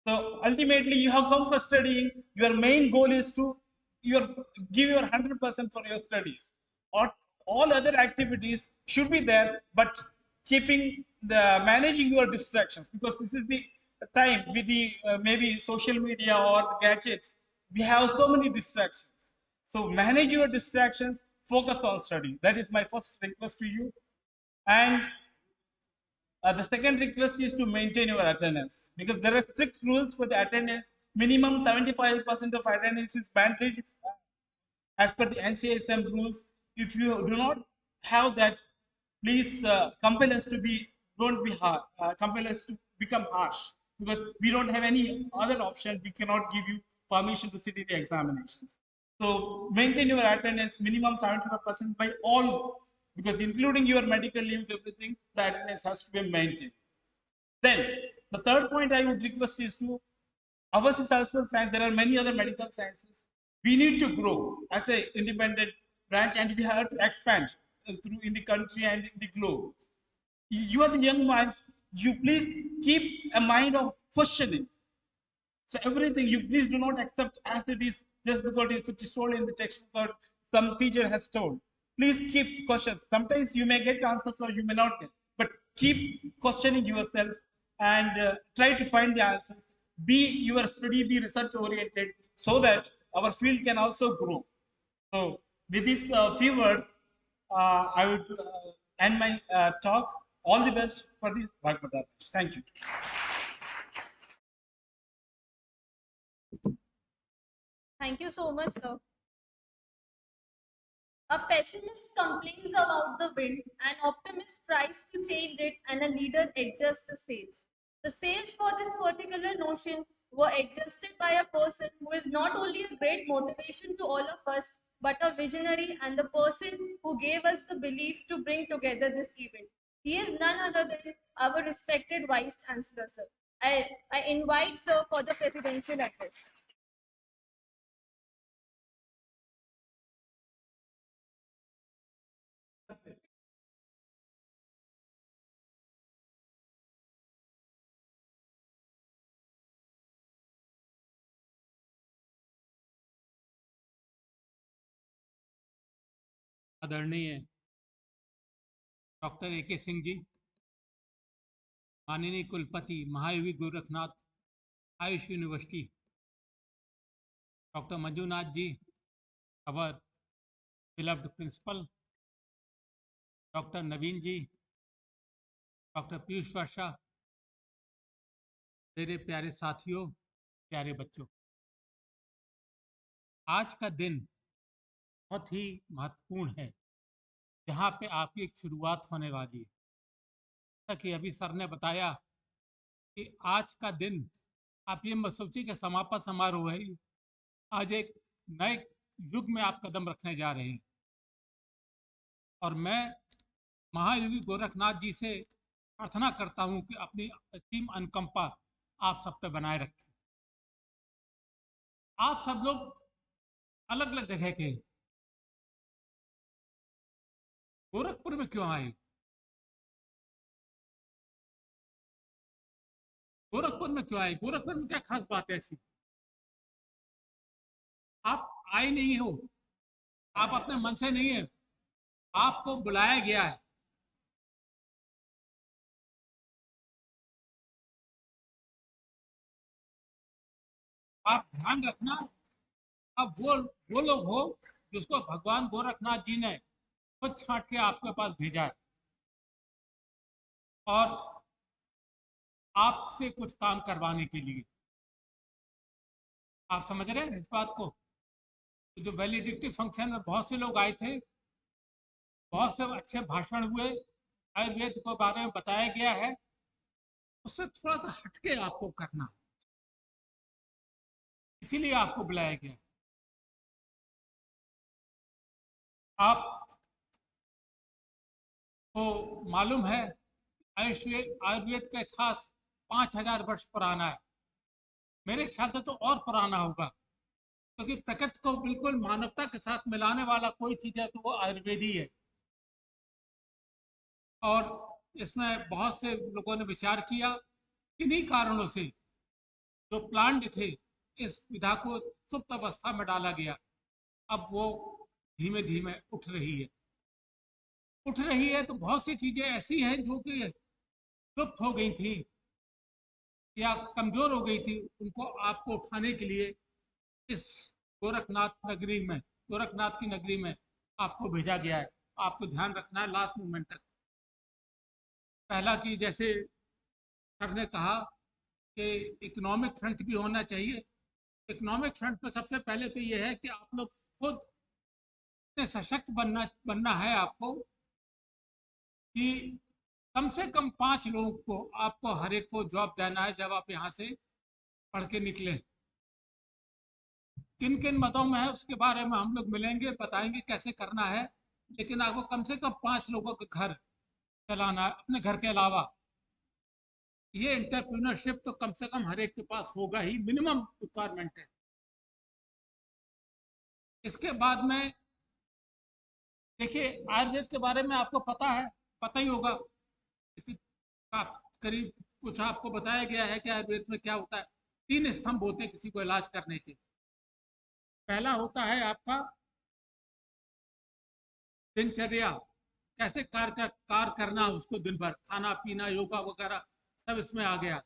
So ultimately, you have come for studying. Your main goal is to your give your 100% for your studies. Or all other activities should be there, but keeping the managing your distractions, because this is the time with the maybe social media or the gadgets. We have so many distractions. So manage your distractions. Focus on study. That is my first request to you. And the second request is to maintain your attendance, because there are strict rules for the attendance. Minimum 75% of attendance is mandatory as per the NCSM rules. If you do not have that, please compel us to be, don't be hard, compel us to become harsh, because we don't have any other option. We cannot give you permission to sit in the examinations. So maintain your attendance minimum 75% by all, because including your medical leaves, everything, the attendance has to be maintained. Then the third point I would request is to, ours is also science. There are many other medical sciences. We need to grow as an independent branch, and we have to expand through in the country and in the globe. You are the young minds. You please keep a mind of questioning. So everything, you please do not accept as it is just because it is told in the textbook or some teacher has told. Please keep questions. Sometimes you may get answers or you may not get, but keep questioning yourself and try to find the answers. Be your study, be research oriented, so that our field can also grow. So with these few words, I would end my talk. All the best for the Bhagavad. Thank you. Thank you so much, sir. A pessimist complains about the wind, an optimist tries to change it, and a leader adjusts the sails. The sails for this particular notion were adjusted by a person who is not only a great motivation to all of us, but a visionary and the person who gave us the belief to bring together this event. He is none other than our respected Vice Chancellor, sir. I invite sir for the presidential address. आदरणीय doctor A के सिंह जी, माननीय कुलपति महायोगी Gorakhnath Ayush university, doctor Manjunath जी, अवर beloved principal, doctor नवीन जी, doctor Piyush वर्षा, मेरे प्यारे साथियों, प्यारे बच्चों, आज का दिन बहुत ही महत्वपूर्ण है, जहाँ पे आपकी एक शुरुआत होने वाली है। जैसा कि अभी सर ने बताया कि आज का दिन, आप ये मत सोचिए कि समापन समारोह है, आज एक नए युग में आप कदम रखने जा रहे हैं। और मैं महायोगी गोरखनाथ जी से प्रार्थना करता हूँ कि अपनी असीम अनुकंपा आप सब पे बनाए रखें। आप सब लोग अलग अलग जगह के, गोरखपुर में क्यों आए? गोरखपुर में क्यों आए? गोरखपुर में क्या खास बात है ऐसी? आप आए नहीं हो, आप अपने मन से नहीं है, आपको बुलाया गया है। आप ध्यान रखना, आप वो लोग हो जिसको भगवान गोरखनाथ जी ने खुद छांट के आपके पास भेजा है और आपसे कुछ काम करवाने के लिए। आप समझ रहे हैं इस बात को? तो जो वैलिडिक्टिव फंक्शन में बहुत से लोग आए थे, बहुत से अच्छे भाषण हुए, आयुर्वेद के बारे में बताया गया है, उससे थोड़ा सा हटके आपको करना है, इसीलिए आपको बुलाया गया। आपको मालूम है आयुर्वेद का इतिहास 5000 वर्ष पुराना है। मेरे ख्याल से तो और पुराना होगा, क्योंकि प्रकृति को बिल्कुल मानवता के साथ मिलाने वाला कोई चीज है तो वो आयुर्वेद ही है। और इसमें बहुत से लोगों ने विचार किया, किन्हीं कारणों से जो प्लांट थे इस विधा को सुप्त अवस्था में डाला गया। अब वो धीमे धीमे उठ रही है तो बहुत सी चीजें ऐसी हैं जो कि लुप्त हो गई थी या कमजोर हो गई थी, उनको आपको उठाने के लिए इस गोरखनाथ की नगरी में आपको भेजा गया है। आपको ध्यान रखना है लास्ट मोमेंट तक। पहला कि जैसे सर ने कहा कि इकोनॉमिक फ्रंट भी होना चाहिए। इकोनॉमिक फ्रंट पर सबसे पहले तो ये है कि आप लोग खुद इतने सशक्त बनना है आपको कि कम से कम 5 लोगों को आपको हर एक को जॉब देना है जब आप यहाँ से पढ़ के निकले। किन किन मतों में है उसके बारे में हम लोग मिलेंगे, बताएंगे कैसे करना है, लेकिन आपको कम से कम 5 लोगों का घर चलाना है अपने घर के अलावा। ये एंटरप्रेन्योरशिप तो कम से कम हर एक के पास होगा ही, मिनिमम रिक्वायरमेंट है। इसके बाद में देखिए, आयुर्वेद के बारे में आपको पता ही होगा। करीब कुछ आपको बताया गया है कि आयुर्वेद में क्या होता है। 3 स्तंभ होते हैं किसी को इलाज करने के। पहला होता है आपका दिनचर्या, कैसे कार्य करना उसको दिन भर, खाना पीना योगा वगैरह सब इसमें आ गया।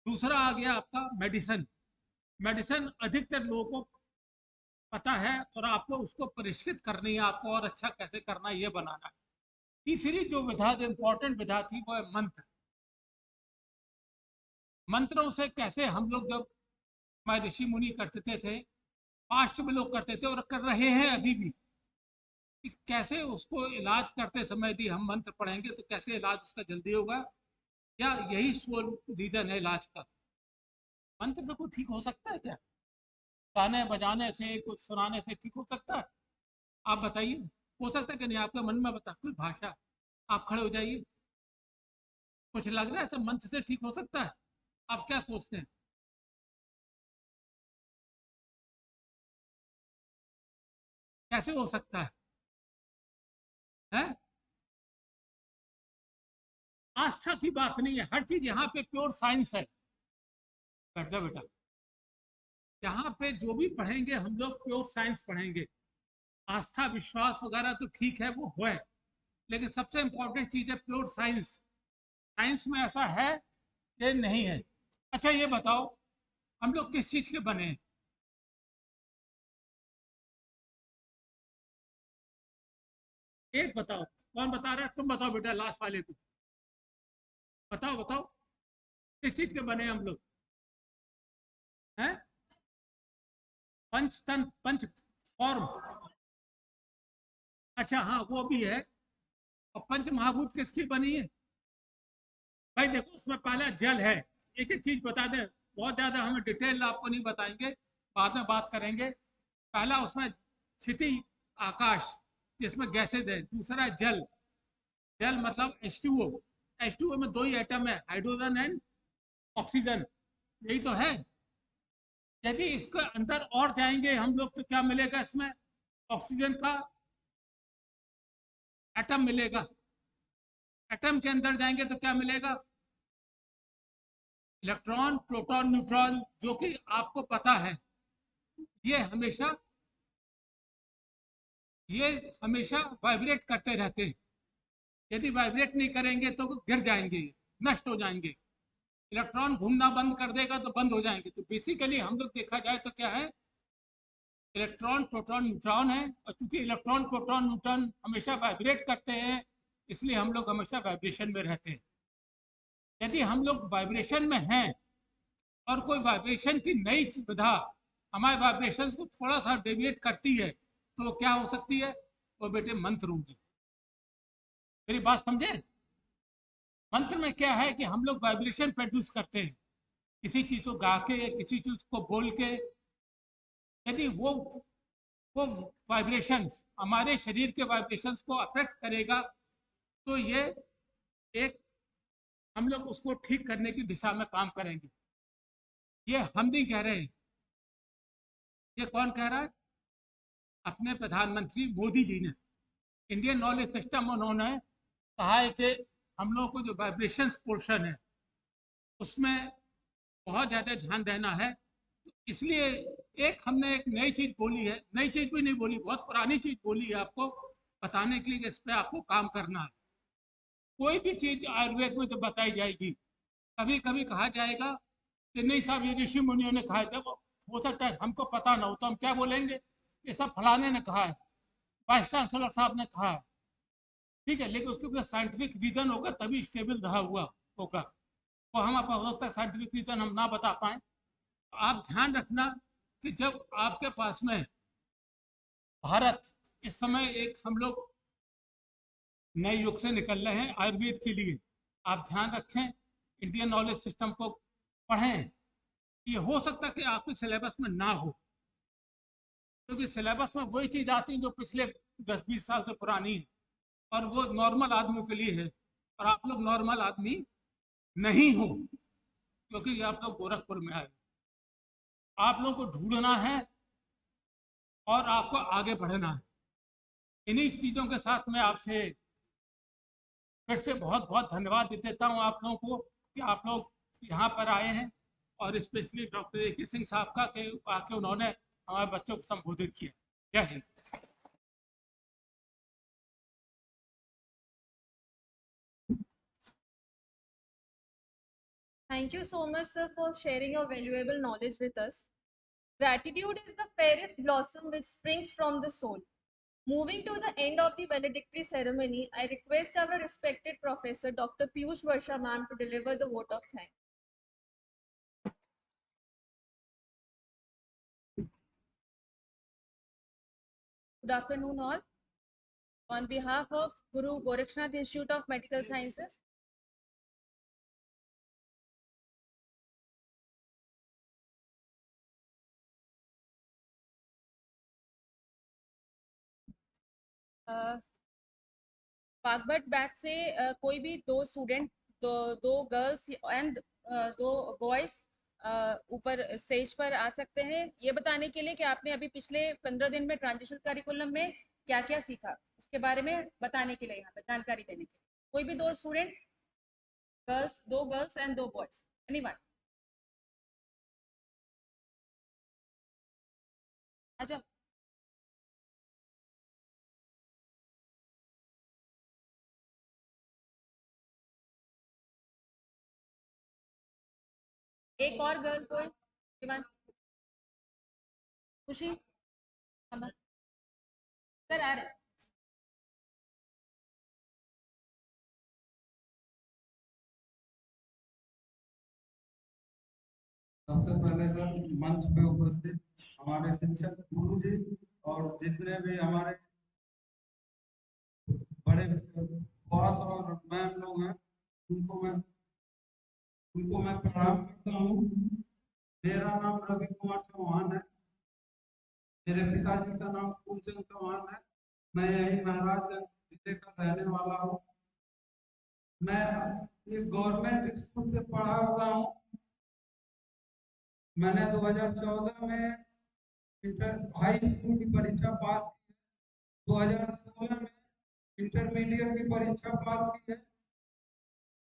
दूसरा आ गया आपका मेडिसिन। मेडिसिन अधिकतर लोगों को पता है और आपको उसको परिष्कृत करनी है, आपको और अच्छा कैसे करना है ये बनाना है। तीसरी जो विधा, जो इम्पोर्टेंट विधा थी, वो है मंत्र। मंत्रों से कैसे हम लोग, जब हमारे ऋषि मुनि करते थे, पास्ट में लोग करते थे और कर रहे हैं अभी भी, कि कैसे उसको इलाज करते समय यदि हम मंत्र पढ़ेंगे तो कैसे इलाज उसका जल्दी होगा, या यही सोल रीजन है इलाज का। मंत्र से कोई ठीक हो सकता है क्या? गाने बजाने से, कुछ सुनाने से ठीक हो सकता है? आप बताइए, हो सकता है कि नहीं? आपके मन में बता कोई भाषा, आप खड़े हो जाइए। कुछ लग रहा है सब मंत्र से ठीक हो सकता है? आप क्या सोचते हैं? कैसे हो सकता है? हैं? आस्था की बात नहीं है, हर चीज यहाँ पे प्योर साइंस है। बैठ जा बेटा। यहाँ पे जो भी पढ़ेंगे हम लोग प्योर साइंस पढ़ेंगे। आस्था विश्वास वगैरह तो ठीक है, वो है, लेकिन सबसे इंपॉर्टेंट चीज है प्योर साइंस। साइंस में ऐसा है कि नहीं है। अच्छा ये बताओ, हम लोग किस चीज के बने हैं? एक बताओ, कौन बता रहा है? तुम बताओ बेटा, लास्ट वाले को बताओ। बताओ किस चीज के बने हैं हम लोग? हैं? पंच तन पंच फॉर्म। अच्छा हाँ, वो भी है। और पंच महाभूत किसकी बनी है? भाई देखो, उसमें पहला जल है। एक एक चीज बता दें, बहुत ज्यादा हमें डिटेल आपको नहीं बताएंगे, बाद में बात करेंगे। पहला उसमें क्षिति आकाश, जिसमें गैसेज है। दूसरा जल, जल मतलब H2O। H2O में 2 ही एटम है, हाइड्रोजन एंड ऑक्सीजन, यही तो है। यदि इसके अंदर और जाएंगे हम लोग तो क्या मिलेगा इसमें? ऑक्सीजन का एटम मिलेगा। एटम के अंदर जाएंगे तो क्या मिलेगा? इलेक्ट्रॉन प्रोटॉन न्यूट्रॉन, जो कि आपको पता है ये हमेशा ये हमेशा वाइब्रेट करते रहते हैं। यदि वाइब्रेट नहीं करेंगे तो गिर जाएंगे, नष्ट हो जाएंगे। इलेक्ट्रॉन घूमना बंद कर देगा तो बंद हो जाएंगे। तो बेसिकली हम लोग देखा जाए तो क्या है? इलेक्ट्रॉन प्रोटॉन न्यूट्रॉन है। और चूंकि इलेक्ट्रॉन प्रोटॉन न्यूट्रॉन हमेशा वाइब्रेट करते हैं, इसलिए हम लोग हमेशा वाइब्रेशन में रहते हैं। यदि हम लोग वाइब्रेशन में हैं और कोई वाइब्रेशन की नई विधा हमारे वाइब्रेशन को थोड़ा सा डेविएट करती है, तो वो क्या हो सकती है? वो बेटे मंत्र होगी। मेरी बात समझे? मंत्र में क्या है कि हम लोग वाइब्रेशन प्रोड्यूस करते हैं, किसी चीज को गा के, किसी चीज को बोल के। यदि वो वाइब्रेशन हमारे शरीर के वाइब्रेशंस को अफेक्ट करेगा, तो ये एक, हम लोग उसको ठीक करने की दिशा में काम करेंगे। ये हम नहीं कह रहे हैं, ये कौन कह रहा है? अपने प्रधानमंत्री मोदी जी ने, इंडियन नॉलेज सिस्टम, उन्होंने कहा है कि हम लोगों को जो वाइब्रेशंस पोर्शन है उसमें बहुत ज़्यादा ध्यान देना है। तो इसलिए एक हमने एक नई चीज़ बोली है, नई चीज़ भी नहीं बोली, बहुत पुरानी चीज़ बोली है आपको बताने के लिए कि इस पर आपको काम करना है। कोई भी चीज़ आयुर्वेद में जब बताई जाएगी, कभी कभी कहा जाएगा कि नहीं साहब ये ऋषि मुनियों ने कहा है। जब हो सकता है हमको पता ना हो तो हम क्या बोलेंगे? ये सब फलाने ने कहा है, वाइस चांसलर साहब ने कहा है। ठीक है, लेकिन उसके ऊपर साइंटिफिक रीजन होगा तभी स्टेबल रहा हुआ होगा। तो हम आपको हो सकता है साइंटिफिक रीजन हम ना बता पाए। आप ध्यान रखना कि जब आपके पास में भारत इस समय एक, हम लोग नए युग से निकल रहे हैं आयुर्वेद के लिए। आप ध्यान रखें, इंडियन नॉलेज सिस्टम को पढ़ें। ये हो सकता है कि आपके सिलेबस में ना हो, क्योंकि सिलेबस में वही चीज आती है जो पिछले 10-20 साल से पुरानी है, और वो नॉर्मल आदमी के लिए है, और आप लोग नॉर्मल आदमी नहीं हो, क्योंकि आप लोग गोरखपुर में आए। आप लोगों को ढूंढना है और आपको आगे बढ़ना है। इन्हीं चीज़ों के साथ मैं आपसे फिर से बहुत बहुत धन्यवाद देता हूँ आप लोगों को कि आप लोग यहाँ पर आए हैं, और स्पेशली डॉक्टर ए.के. सिंह साहब का के आके उन्होंने हमारे बच्चों को संबोधित किया। जय Hind. Thank you so much, sir, for sharing your valuable knowledge with us. Gratitude is the fairest blossom which springs from the soul. Moving to the end of the valedictory ceremony, I request our respected Professor Dr. Piyush Varsha ma'am to deliver the vote of thanks. Good afternoon all. On behalf of Guru Gorakhnath Institute of Medical Sciences, Bagbhat batch से कोई भी दो student, दो girls and दो boys ऊपर stage पर आ सकते हैं, ये बताने के लिए कि आपने अभी पिछले 15 दिन में ट्रांजिशन करिकुलम में क्या क्या सीखा, उसके बारे में बताने के लिए यहाँ पे जानकारी देने के लिए। कोई भी दो स्टूडेंट, दो गर्ल्स एंड दो बॉयज, एनीवन? अच्छा, एक और गर्ल कोई? एनीवन? खुशी, सर आ रहे? सबसे पहले सर मंच पे उपस्थित हमारे शिक्षक गुरु जी और जितने भी हमारे बड़े बॉस और मैम लोग हैं, उनको मैं प्रणाम करता हूँ। मेरा नाम रवि कुमार चौहान है। मेरे पिताजी का नाम फूलचंद चौहान है। मैं यही महाराजगंज जिले का रहने वाला हूँ। मैं ये गवर्नमेंट स्कूल से पढ़ा हुआ हूँ। मैंने 2014 में इंटर हाई स्कूल की परीक्षा पास की है। 2016 में इंटरमीडिएट की परीक्षा पास की है,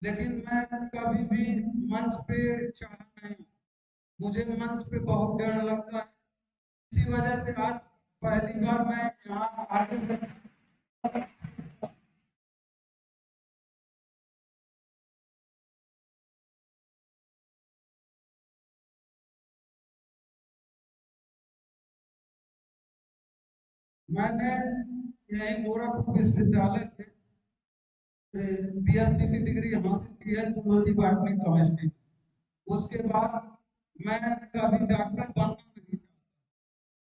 लेकिन मैं कभी भी मंच पे चढ़ा नहीं। मुझे मंच पे बहुत डर लगता है। इसी वजह से आज पहली बार मैं यहाँ आगे मैंने यही गोरखपुर विश्वविद्यालय से बीएससी की डिग्री हासिल की है, जूलॉजी बॉटनी केमिस्ट्री। उसके बाद मैं कभी डॉक्टर बनना नहीं चाहता,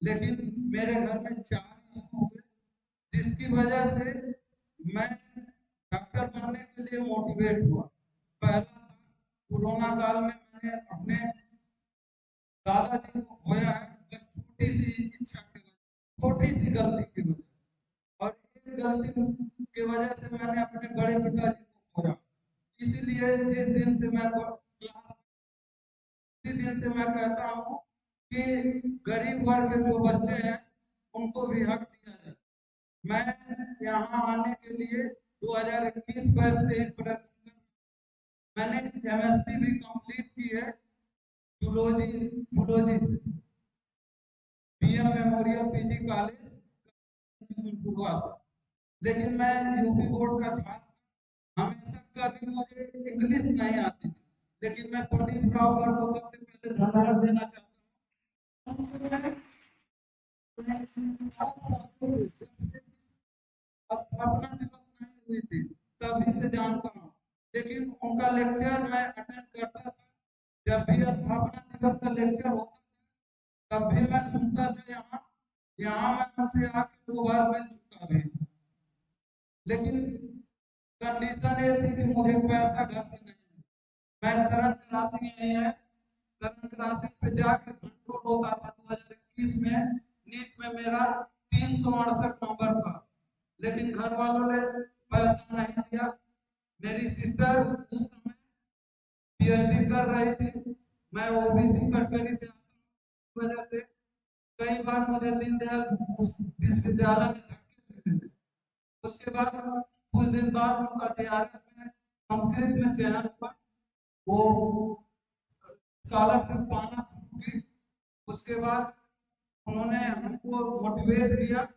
लेकिन मेरे घर में 4 इशू हुए, जिसकी वजह से मैं डॉक्टर बनने के लिए मोटिवेट हुआ। पहला था कोरोना काल में मैंने अपने दादाजी को खोया है, छोटी सी इच्छा के वजह, छोटी सी गलती की वजह, और एक गलती की वजह से मैंने अपने बड़े पिताजी को खोया। इसीलिए जिस दिन से मैं कहता हूँ कि गरीब वर्ग के जो बच्चे हैं उनको भी हक दिया जाए। मैं यहाँ आने के लिए 2021 बैच से प्रयत्न, मैंने एमएससी भी कंप्लीट की है zoology BM memorial PG college, लेकिन मैं यूपी बोर्ड का छात्र, हमेशा कभी मुझे इंग्लिश नहीं आती थी, लेकिन मैं प्रदीप राव सर को सबसे पहले धन्यवाद देना चाहता हूँ। स्थापना दिवस नहीं हुई थी, तभी से जानता हूँ, लेकिन उनका लेक्चर मैं अटेंड करता था। जब भी स्थापना दिवस का लेक्चर होता था, तब भी मैं सुनता था। यहाँ मैं उनसे आके 2 बार मिल चुका भी, लेकिन कंडीशन ये थी कि मुझे पैसा घर से नहीं है। मैं तरंग राशि नहीं है, तरंग राशि पे जाकर कंट्रोल होता था 2021 में, नीट में मेरा 368 नंबर था, लेकिन घर वालों ने पैसा नहीं दिया। मेरी सिस्टर उस समय पीएचडी कर रही थी, मैं ओबीसी कैटेगरी से वजह से कई बार मुझे दीनदयाल उस विश्वविद्यालय में धक्के देते थे। उसके बाद कुछ दिन बाद उनका तैयारी में संस्कृत में चयन हुआ, वो स्कॉलरशिप पाना शुरू की। उसके बाद उन्होंने हमको मोटिवेट किया,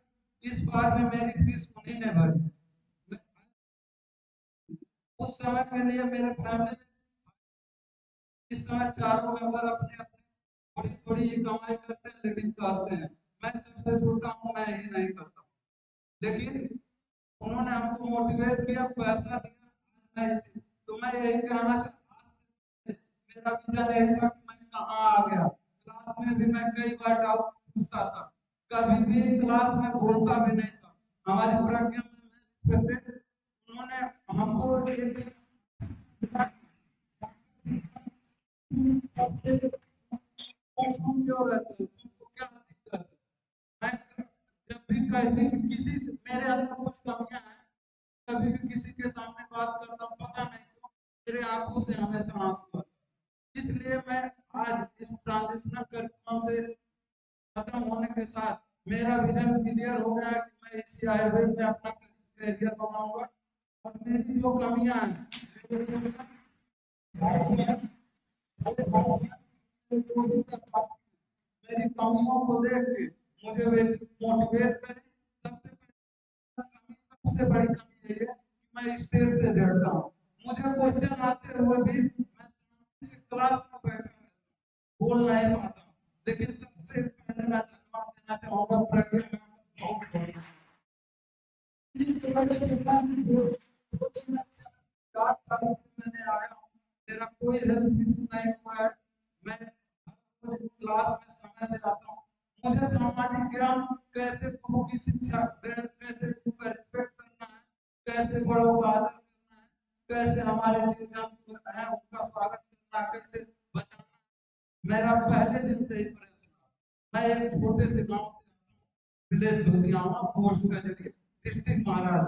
इस बार में मेरी फीस उन्हीं ने भरी। उस समय के लिए मेरे फैमिली में इस समय चारों मेंबर अपने अपने थोड़ी थोड़ी कमाई करते हैं, लेकिन करते हैं। मैं सबसे छोटा हूँ, मैं ही नहीं करता, लेकिन उन्होंने हमको मोटिवेट किया, पैसा दिया। तो मैं यही कहना चाहता, मेरा विजन यही था कि मैं कहाँ आ गया। क्लास में भी मैं कई बार डाउट पूछता था, कभी भी क्लास में बोलता भी नहीं था। हमारी प्रज्ञा में उन्होंने हमको एक क्यों रहते हो, तुमको क्या दिक्कत है? मैं जब भी कभी किसी मेरे अंदर कुछ कमियां हैं, कभी भी किसी के सामने बात करता हूँ, पता नहीं क्यों मेरे आंखों से हमेशा आंसू आते हैं। इसलिए मैं आज इस ट्रांजिशनल कार्यक्रम से खत्म होने के साथ मेरा विजन क्लियर हो गया कि मैं इसी आयुर्वेद में अपना करियर बनाऊंगा, और मेरी जो कमियां हैं मेरी कमियों को देख के मुझे वे मोटिवेट करें। सबसे बड़ी कमी ये है कि मैं स्टेज से डरता हूँ। मुझे क्वेश्चन आते हुए भी मैं क्लास में बैठा बोल नहीं पाता, लेकिन सबसे पहले मैं धन्यवाद देना चाहूंगा प्रज्ञा मैम को। मैंने आया हूँ, मेरा कोई हेल्थ इशू नहीं हुआ है, मैं क्लास में समय से आता हूँ। मुझे सामाजिक ज्ञान कैसे गुरु की शिक्षा, कैसे गुरु का रिस्पेक्ट करना है, कैसे बड़ों का आदर करना है, कैसे हमारे जीव जंतु है उनका स्वागत करना, कैसे बचाना, मेरा पहले दिन से ही प्रयत्न था। मैं एक छोटे से गांव से विलेज धोतियावा पोस्ट कचहरी डिस्ट्रिक्ट महाराज।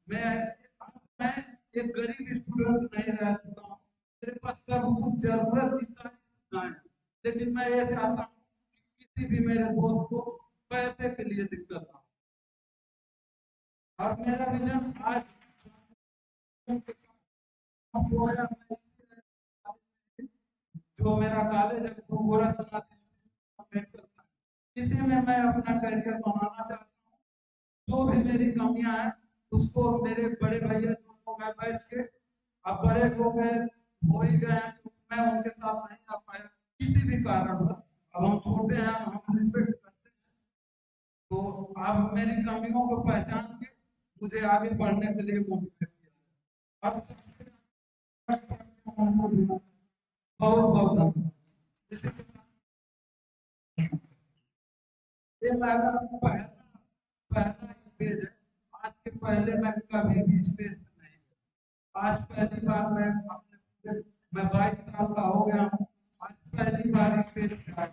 मैं एक गरीब स्टूडेंट नहीं रह चुका हूँ, मेरे पास सब कुछ जरूरत है, लेकिन मैं ये चाहता हूँ कि किसी भी मेरे दोस्त को पैसे के लिए दिक्कत ना हो। और मेरा विजन आज जो मेरा कॉलेज है वो गोरखनाथ, इसी में मैं अपना करियर बनाना चाहता हूँ। जो भी मेरी कमियां हैं उसको मेरे बड़े भैया जो मैं बैठ के, अब बड़े हो गए हो ही गए हैं, तो मैं उनके साथ नहीं आ पाया किसी भी कारण पर। अब हम छोटे हैं, हम रिस्पेक्ट करते हैं, तो आप मेरी कमियों को पहचान के मुझे आगे बढ़ने के लिए मोटिवेट किया। अब बहुत बहुत धन्यवाद। ये मेरा पहला पहला स्टेज है। आज के पहले मैं कभी भी स्टेज पे नहीं, आज पहली बार मैं अपने, मैं 22 साल का हो गया हूँ, आज पहली बार स्टेज पे आया।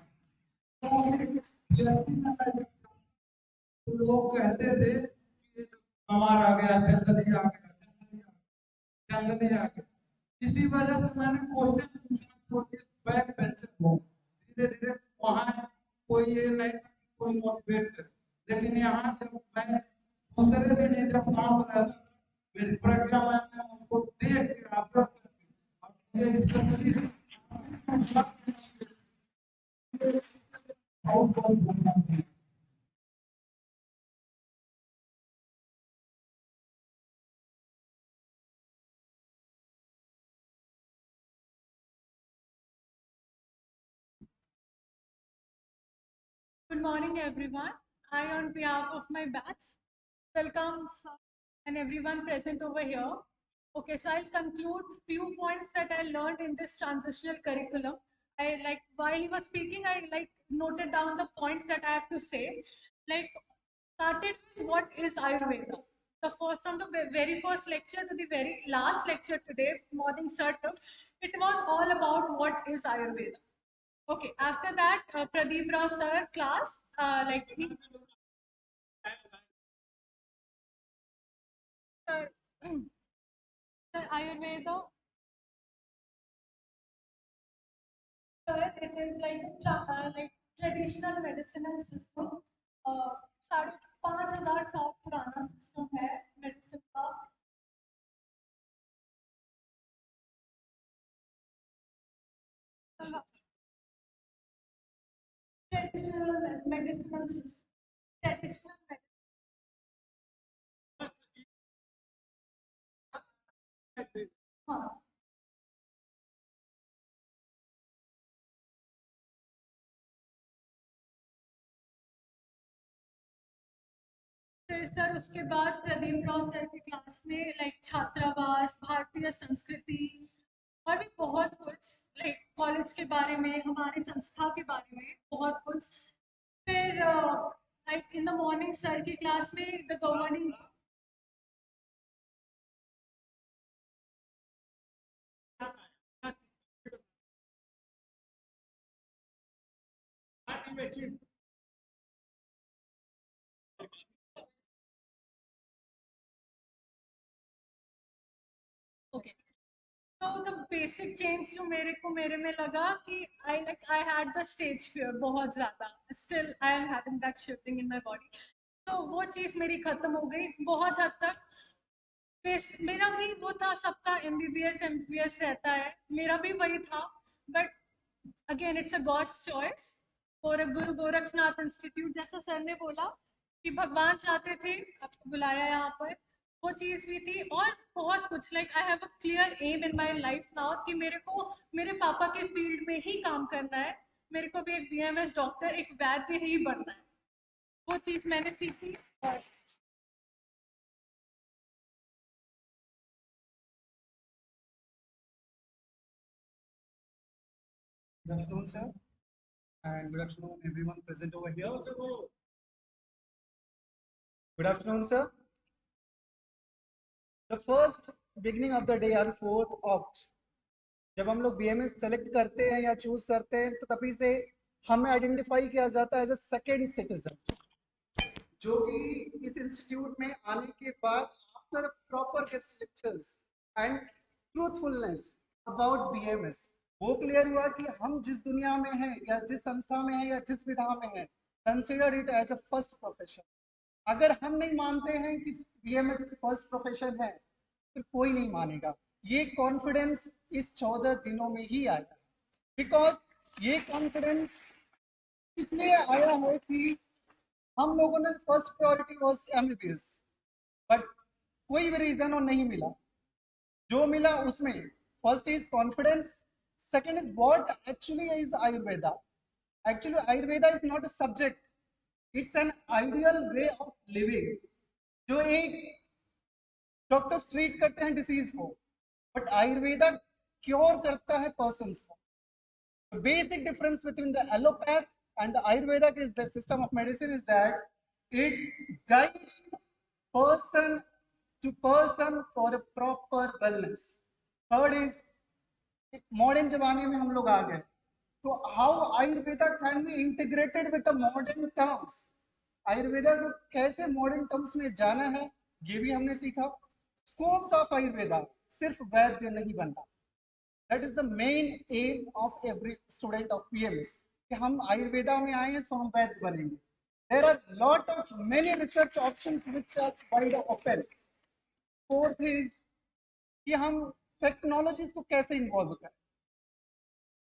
तो लोग कहते थे कि हमारा आ गया, जंगली आ गया, जंगली आ गया। इसी वजह से मैंने क्वेश्चन पूछना छोड़ के बैक बेंचर हो, धीरे धीरे वहां कोई ये नहीं था कि कोई मोटिवेट करे, लेकिन यहाँ जब मैं दूसरे दिन ही जब शाम रहता था, मेरी प्रज्ञा मैम ने मुझको देख के आग्रह करके, और ये स्पेशली बहुत बहुत धन्यवाद। Good morning, everyone. I, on behalf of my batch, welcome and everyone present over here. Okay, so I'll conclude few points that I learned in this transitional curriculum. I like while he was speaking, I like noted down the points that I have to say. Like started with what is Ayurveda. The first, from the very first lecture to the very last lecture today, morning sir took, it was all about what is Ayurveda. Okay, after that, Pradeep Rao sir class, like he, sir, sir, Ayurveda, sir, it is like like traditional medicinal system. Uh, 5,500 साल पुराना system है medicine का. Traditional medicinal system. Traditional medicine. हाँ. फिर sir उसके बाद Pradeep Rao sir की class में लाइक छात्रावास, भारतीय संस्कृति और भी बहुत कुछ, लाइक कॉलेज के बारे में, हमारी संस्था के बारे में बहुत कुछ. फिर like in the morning sir की क्लास में द गवर्निंग ओके. तो द बेसिक चेंज जो मेरे में लगा कि I had the stage fear बहुत ज़्यादा. Still I am having that shifting in my body. तो वो चीज़ मेरी ख़त्म हो गई बहुत हद तक. मेरा भी वो था, सबका MBBS MBBS रहता है, मेरा भी वही था. But again it's a God's choice. और गुरु गोरखनाथ इंस्टीट्यूट, जैसा सर ने बोला कि भगवान चाहते थे आपको बुलाया यहाँ पर, वो चीज़ भी थी. और बहुत कुछ, like I have a clear aim in my life now कि मेरे को मेरे पापा के फील्ड में ही काम करना है. मेरे को भी एक BMS डॉक्टर, एक वैद्य ही बनना है. वो चीज़ मैंने सीखी. और Good afternoon, sir, and good afternoon, everyone present over here. Good afternoon, sir. The first beginning of the day on 4th Oct, जब हम लोग BMS सेलेक्ट करते हैं या चूज करते हैं तो तभी से हमें आइडेंटिफाई किया जाता है एज अ सेकेंड सिटीजन, जो कि इस इंस्टीट्यूट में आने के बाद after proper guest lectures and truthfulness about BMS, वो क्लियर हुआ कि हम जिस दुनिया में हैं या जिस संस्था में हैं या जिस विधा में हैं, consider it as a first profession. अगर हम नहीं मानते हैं कि BMS फर्स्ट प्रोफेशन है, फिर कोई नहीं मानेगा. ये कॉन्फिडेंस इस 14 दिनों में ही आया, बिकॉज ये कॉन्फिडेंस इसलिए आया है कि हम लोगों ने first priority was MBBS, but कोई भी रीजन और नहीं मिला. जो मिला उसमें first is confidence, second is what actually is Ayurveda. Actually Ayurveda is not a subject, it's an ideal way of living. जो एक डॉक्टर्स ट्रीट करते हैं डिसीज को, बट आयुर्वेदा क्योर करता है पर्सन्स को. The basic difference between the allopath and the Ayurvedic is the system of medicine is that it guides person to person for a proper wellness. Third is modern जमाने में हम लोग आ गए, तो how Ayurveda can be integrated with the modern terms. Ayurveda को कैसे modern terms में जाना है ये भी हमने सीखा. स्कोप्स ऑफ आयुर्वेदा, सिर्फ वैद्य नहीं बनना. That is the main aim of every student of BMS, कि हम आयुर्वेदा में आए हैं सो हम वैद्य बनेंगे. There are lot of many research options which are wide open. Fourth is कि हम टेक्नोलॉजीज को कैसे इन्वॉल्व करें.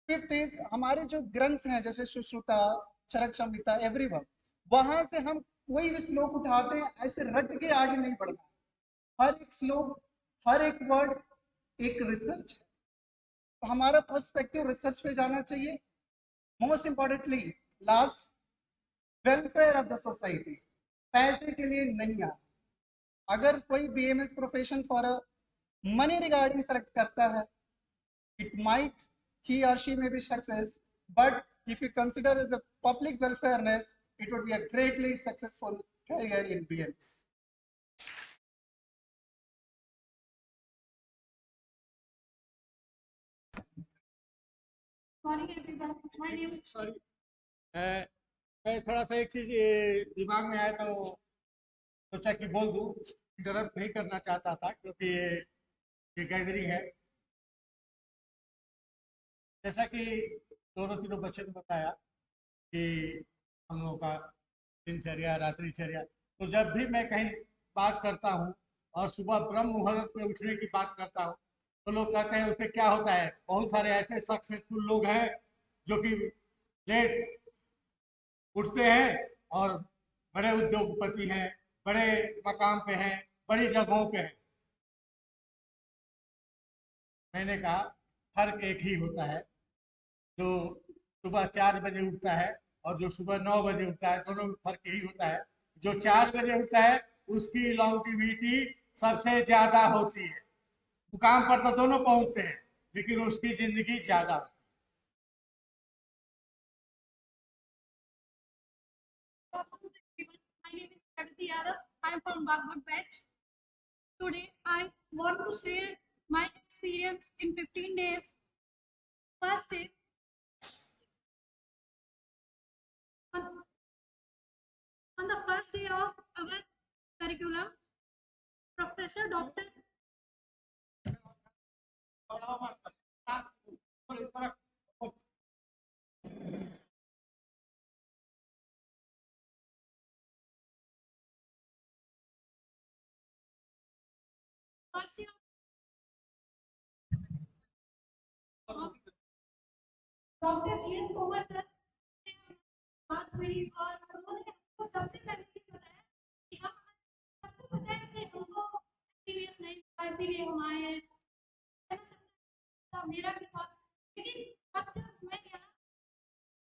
फिफ्थ इज हमारे जो ग्रंथ्स हैं जैसे सुश्रुता, चरक संहिता, एवरीवन, वहां से हम कोई भी श्लोक उठाते हैं ऐसे रट के आगे नहीं बढ़ना. हर एक श्लोक, हर एक वर्ड एक रिसर्च है, तो हमारा पर्सपेक्टिव रिसर्च पे जाना चाहिए. Most importantly last, welfare of the society, पैसे के लिए नहीं आना. अगर कोई BMS profession for a money regarding select करता है, it might he or she may be success, but if you consider the public welfareness, it would be a greatly successful career in BMS. morning everyone. My name is sorry, मैं थोड़ा सा एक चीज दिमाग में आया तो सोचा कि बोल दूं। इंटरप्ट नहीं करना चाहता था क्योंकि ये गैदरिंग है। जैसा कि दोनों तीनों बच्चों ने बताया कि हम लोगों का दिनचर्या रात्रिचर्या, तो जब भी मैं कहीं बात करता हूँ और सुबह ब्रह्म मुहूर्त में उठने की बात करता हूँ तो लोग कहते हैं उससे क्या होता है। बहुत सारे ऐसे सक्सेसफुल लोग हैं जो कि लेट उठते हैं और बड़े उद्योगपति हैं, बड़े मकाम पे हैं, बड़ी जगहों पे हैं। मैंने कहा फर्क एक ही होता है, जो सुबह 4 बजे उठता है और जो सुबह 9 बजे उठता है, दोनों में फर्क यही होता है। जो 4 बजे उठता है उसकी लॉन्टिविटी सबसे ज्यादा होती है। मुकाम पर तो दोनों पहुंचते हैं लेकिन उसकी जिंदगी ज्यादा होती My name is Pragati Yadav. I am from Baghbat batch. Today I want to share my experience in 15 days. First day, on the first day of our curriculum, Professor Dr. है। First day of doctor GS Tomar sir से बात हुई और उन्होंने हमको सबसे पहले ये बताया कि हम सबको पता है कि हमको एमबीबीएस नहीं हुआ इसीलिए हम आए हैं। मेरा भी था, लेकिन अब जब मैं यहाँ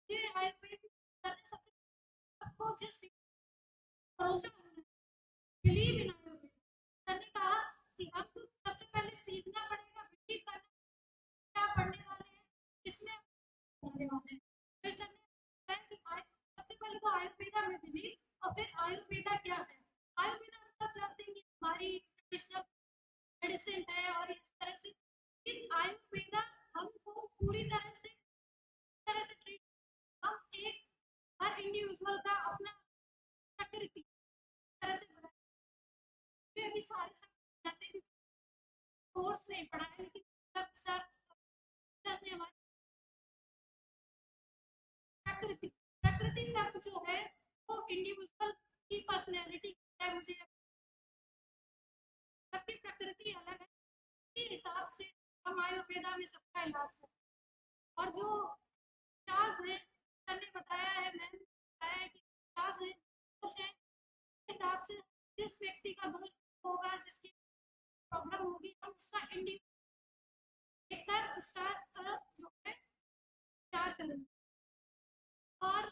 मुझे आयुर्वेद सर ने सबसे आपको जिस भरोसा बिलीव इन आयुर्वेद सर ने कहा कि हमको सबसे पहले सीखना पड़ेगा, बिलीव करना क्या पढ़ने वाले हैं, इसमें पढ़ने वाले हैं। फिर सर ने बताया कि सबसे पहले तो आयुर्वेदा में बिलीव और फिर आयुर्वेदा क्या है। आयुर्वेदा हम सब जानते हैं कि हमारी ट्रेडिशनल मेडिसिन है और इस तरह से आयुर्वेदा हमको पूरी तरह से ट्रीट, हम एक हर इंडिविजुअल का अपना प्रकृति तरह से बताया। अभी सारे सब जानते हैं कोर्स नहीं पढ़ा है लेकिन सब सर ने हमारी प्रकृति शब्द जो है वो इंडिविजुअल की पर्सनैलिटी है। मुझे सबकी प्रकृति अलग है, इसी हिसाब से हम आयुर्वेदा में सबका इलाज है। और जो चार्ज है सर ने बताया है, मैंने बताया है कि चार्ज है दोष है, हिसाब से जिस व्यक्ति का दोष होगा, जिसकी प्रॉब्लम होगी, हम उसका देखकर उसका जो है क्या करेंगे। और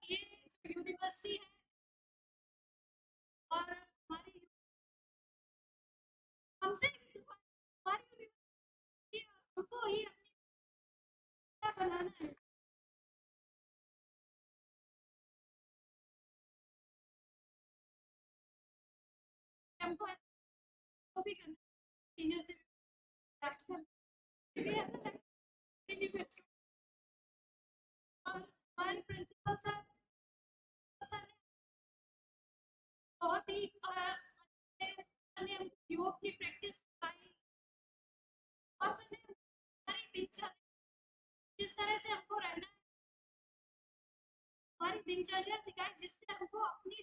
ये यूनिवर्सिटी है और हमारी हमसे हमारी यूनिवर्सिटी हमको ही अपनी बनाना है। हमको तो भी करना सीनियर से ऐसा लगता है। और हमारे प्रिंसिपल सर ने बहुत ही योग की प्रैक्टिस कराई और सर ने हमारी दिनचर्या जिस तरह से हमको रहना है, हमारी दिनचर्या सिखाई जिससे हमको अपनी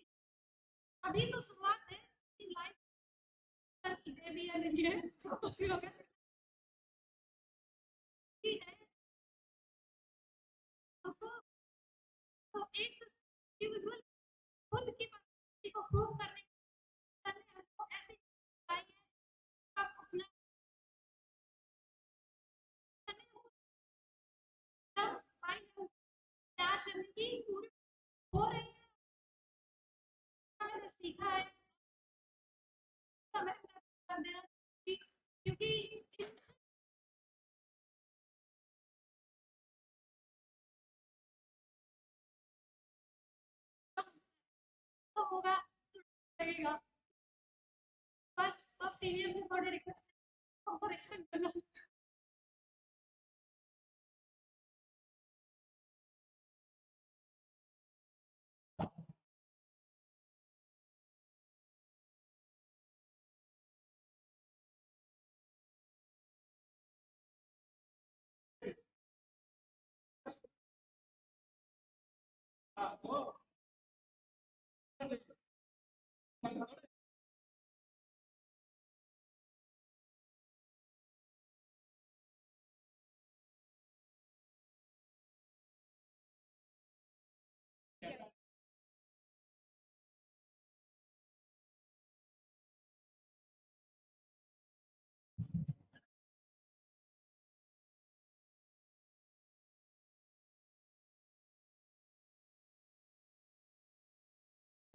अभी तो शुरुआत है लाइफ भी है नहीं है जो कुछ भी हो गया है हमको तो एक इंडिविजुअल खुद की पर्सनैलिटी को प्रूव करने सर ने हमको ऐसे सिखाई है आप अपना तैयार करने की पूरी हो रही है। मैंने सीखा है समय कर देना क्योंकि होगा तो लगेगा। बस अब सीनियर से थोड़े रिक्वेस्ट कॉम्परेशन करना।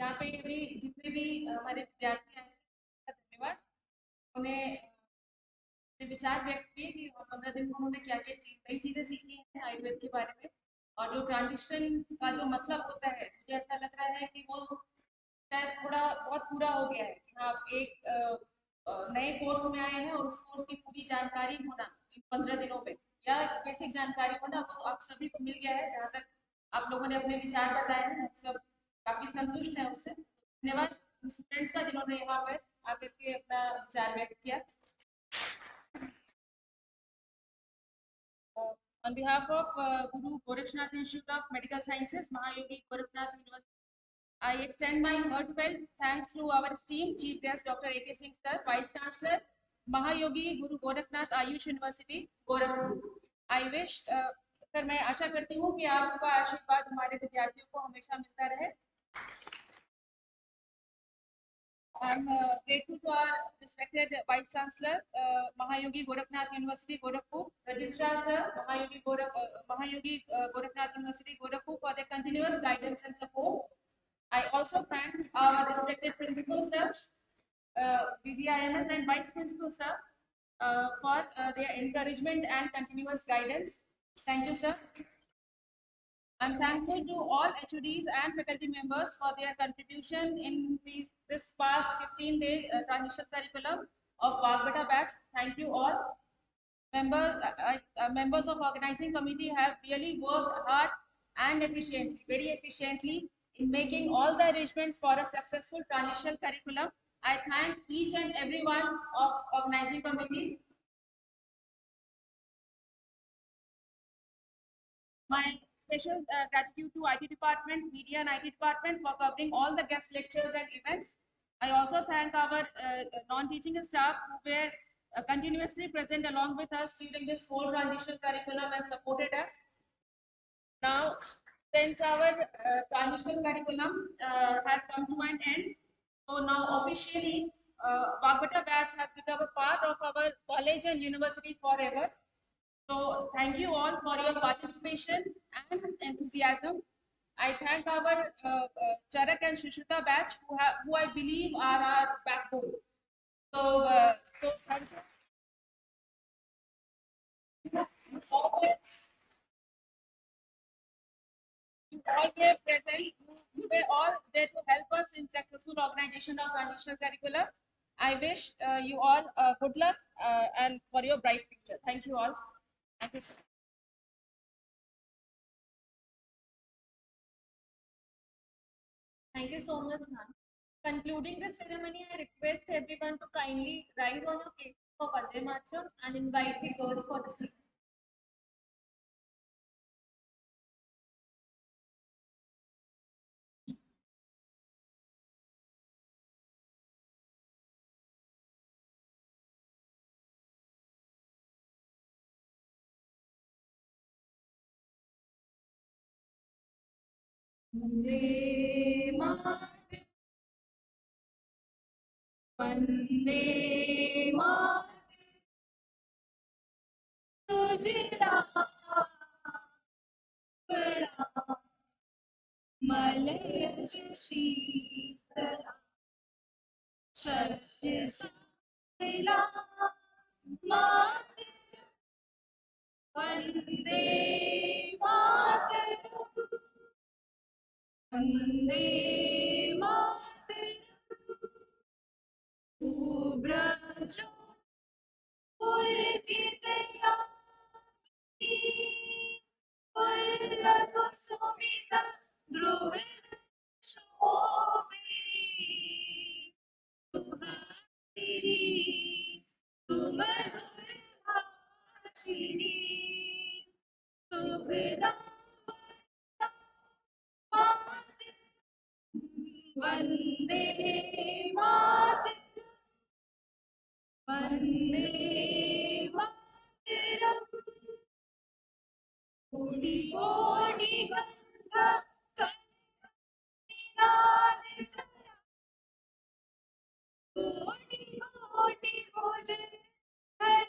यहाँ पे भी जितने भी हमारे विद्यार्थी आए हैं, धन्यवाद। उन्हें अपने विचार व्यक्त किए कि 15 दिन में उन्होंने क्या क्या नई चीजें सीखी हैं आयुर्वेद के बारे में, और जो ट्रांजिशन का जो मतलब होता है, मुझे ऐसा लग रहा है कि वो शायद थोड़ा बहुत पूरा हो गया है कि हाँ एक नए कोर्स में आए हैं और उस कोर्स की पूरी जानकारी होना इन 15 दिनों में, या बेसिक जानकारी होना, वो आप सभी को मिल गया है। जहाँ तक आप लोगों ने अपने विचार बताए हैं, हम सब काफी संतुष्ट हैं उससे। धन्यवाद स्टूडेंट्स का जिन्होंने यहाँ पर आकर के अपना विचार व्यक्त किया। On behalf of Guru Gorakhnath Institute of Medical Sciences, Mahayogi Gorakhnath University, I extend my heartfelt thanks to our esteemed Chief Guest Dr. A.K. Singh Sir, Vice Chancellor, Mahayogi Guru Gorakhnath Ayush University, Gorakhpur. I wish, sir मैं आशा करती हूँ कि आपका आशीर्वाद हमारे विद्यार्थियों को हमेशा मिलता रहे। I'm grateful to our respected Vice Chancellor, Mahayogi Gorakhnath University, Gorakhpur, Registrar Sir, Mahayogi Gorakhnath University, Gorakhpur, for their continuous guidance and support. I also thank our respected principal sir, DDIMS and vice principal sir, for their encouragement and continuous guidance. Thank you, sir. I'm thankful to all HODs and faculty members for their contribution in this past 15-day transition curriculum of Vagbata batch. Thank you all. Members of organizing committee have really worked hard and efficiently, very efficiently, in making all the arrangements for a successful transition curriculum. I thank each and every one of organizing committee. My special gratitude to IT department, media and IT department for covering all the guest lectures and events. I also thank our non-teaching staff who were continuously present along with us during this whole transition curriculum and supported us. Now, since our transition curriculum has come to an end, so now officially Vagbata batch has become a part of our college and university forever. So thank you all for your participation and enthusiasm. I thank our Charak and Shushita batch who I believe are our backbone. So thank you. You all were present. You were all there to help us in successful organization of transitional curriculum. I wish you all good luck and for your bright future. Thank you all. Thank you. Thank you so much, ma'am. Concluding the ceremony, I request everyone to kindly rise on your feet for Vande Mataram and invite the girls for the seat. Vande Mataram. Vande Mataram. Sujila Malaya Shishira Shashisa Vande Mataram. Vande Mataram. Sumita ध्रुव शोभे सुहासिनी सुमधुर भाषिणी शुभदा वन्दे मातरम् वन्दे मातरम् कोटि कोटि गंगा कलिनाद करा कोटि कोटि भुजन कर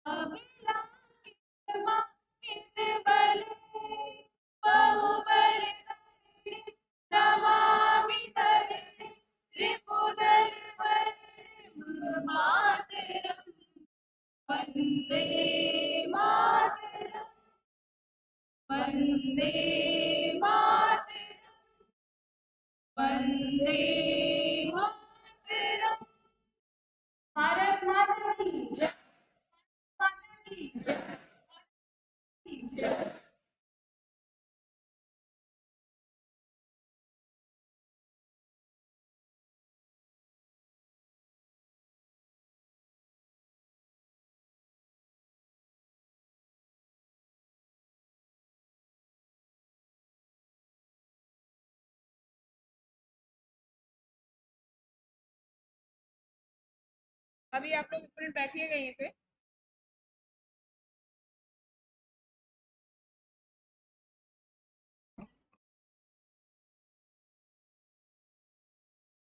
अबला किरमा इत बल बाहुबल धरणी नमामि धरणी त्रिपुदल मातरम् वन्दे मातरम् वन्दे मातरम् वन्दे मातरम् भारत माता की जय माता की जय की जय अभी आप लोग एक मिनट बैठिएगा यहीं पे।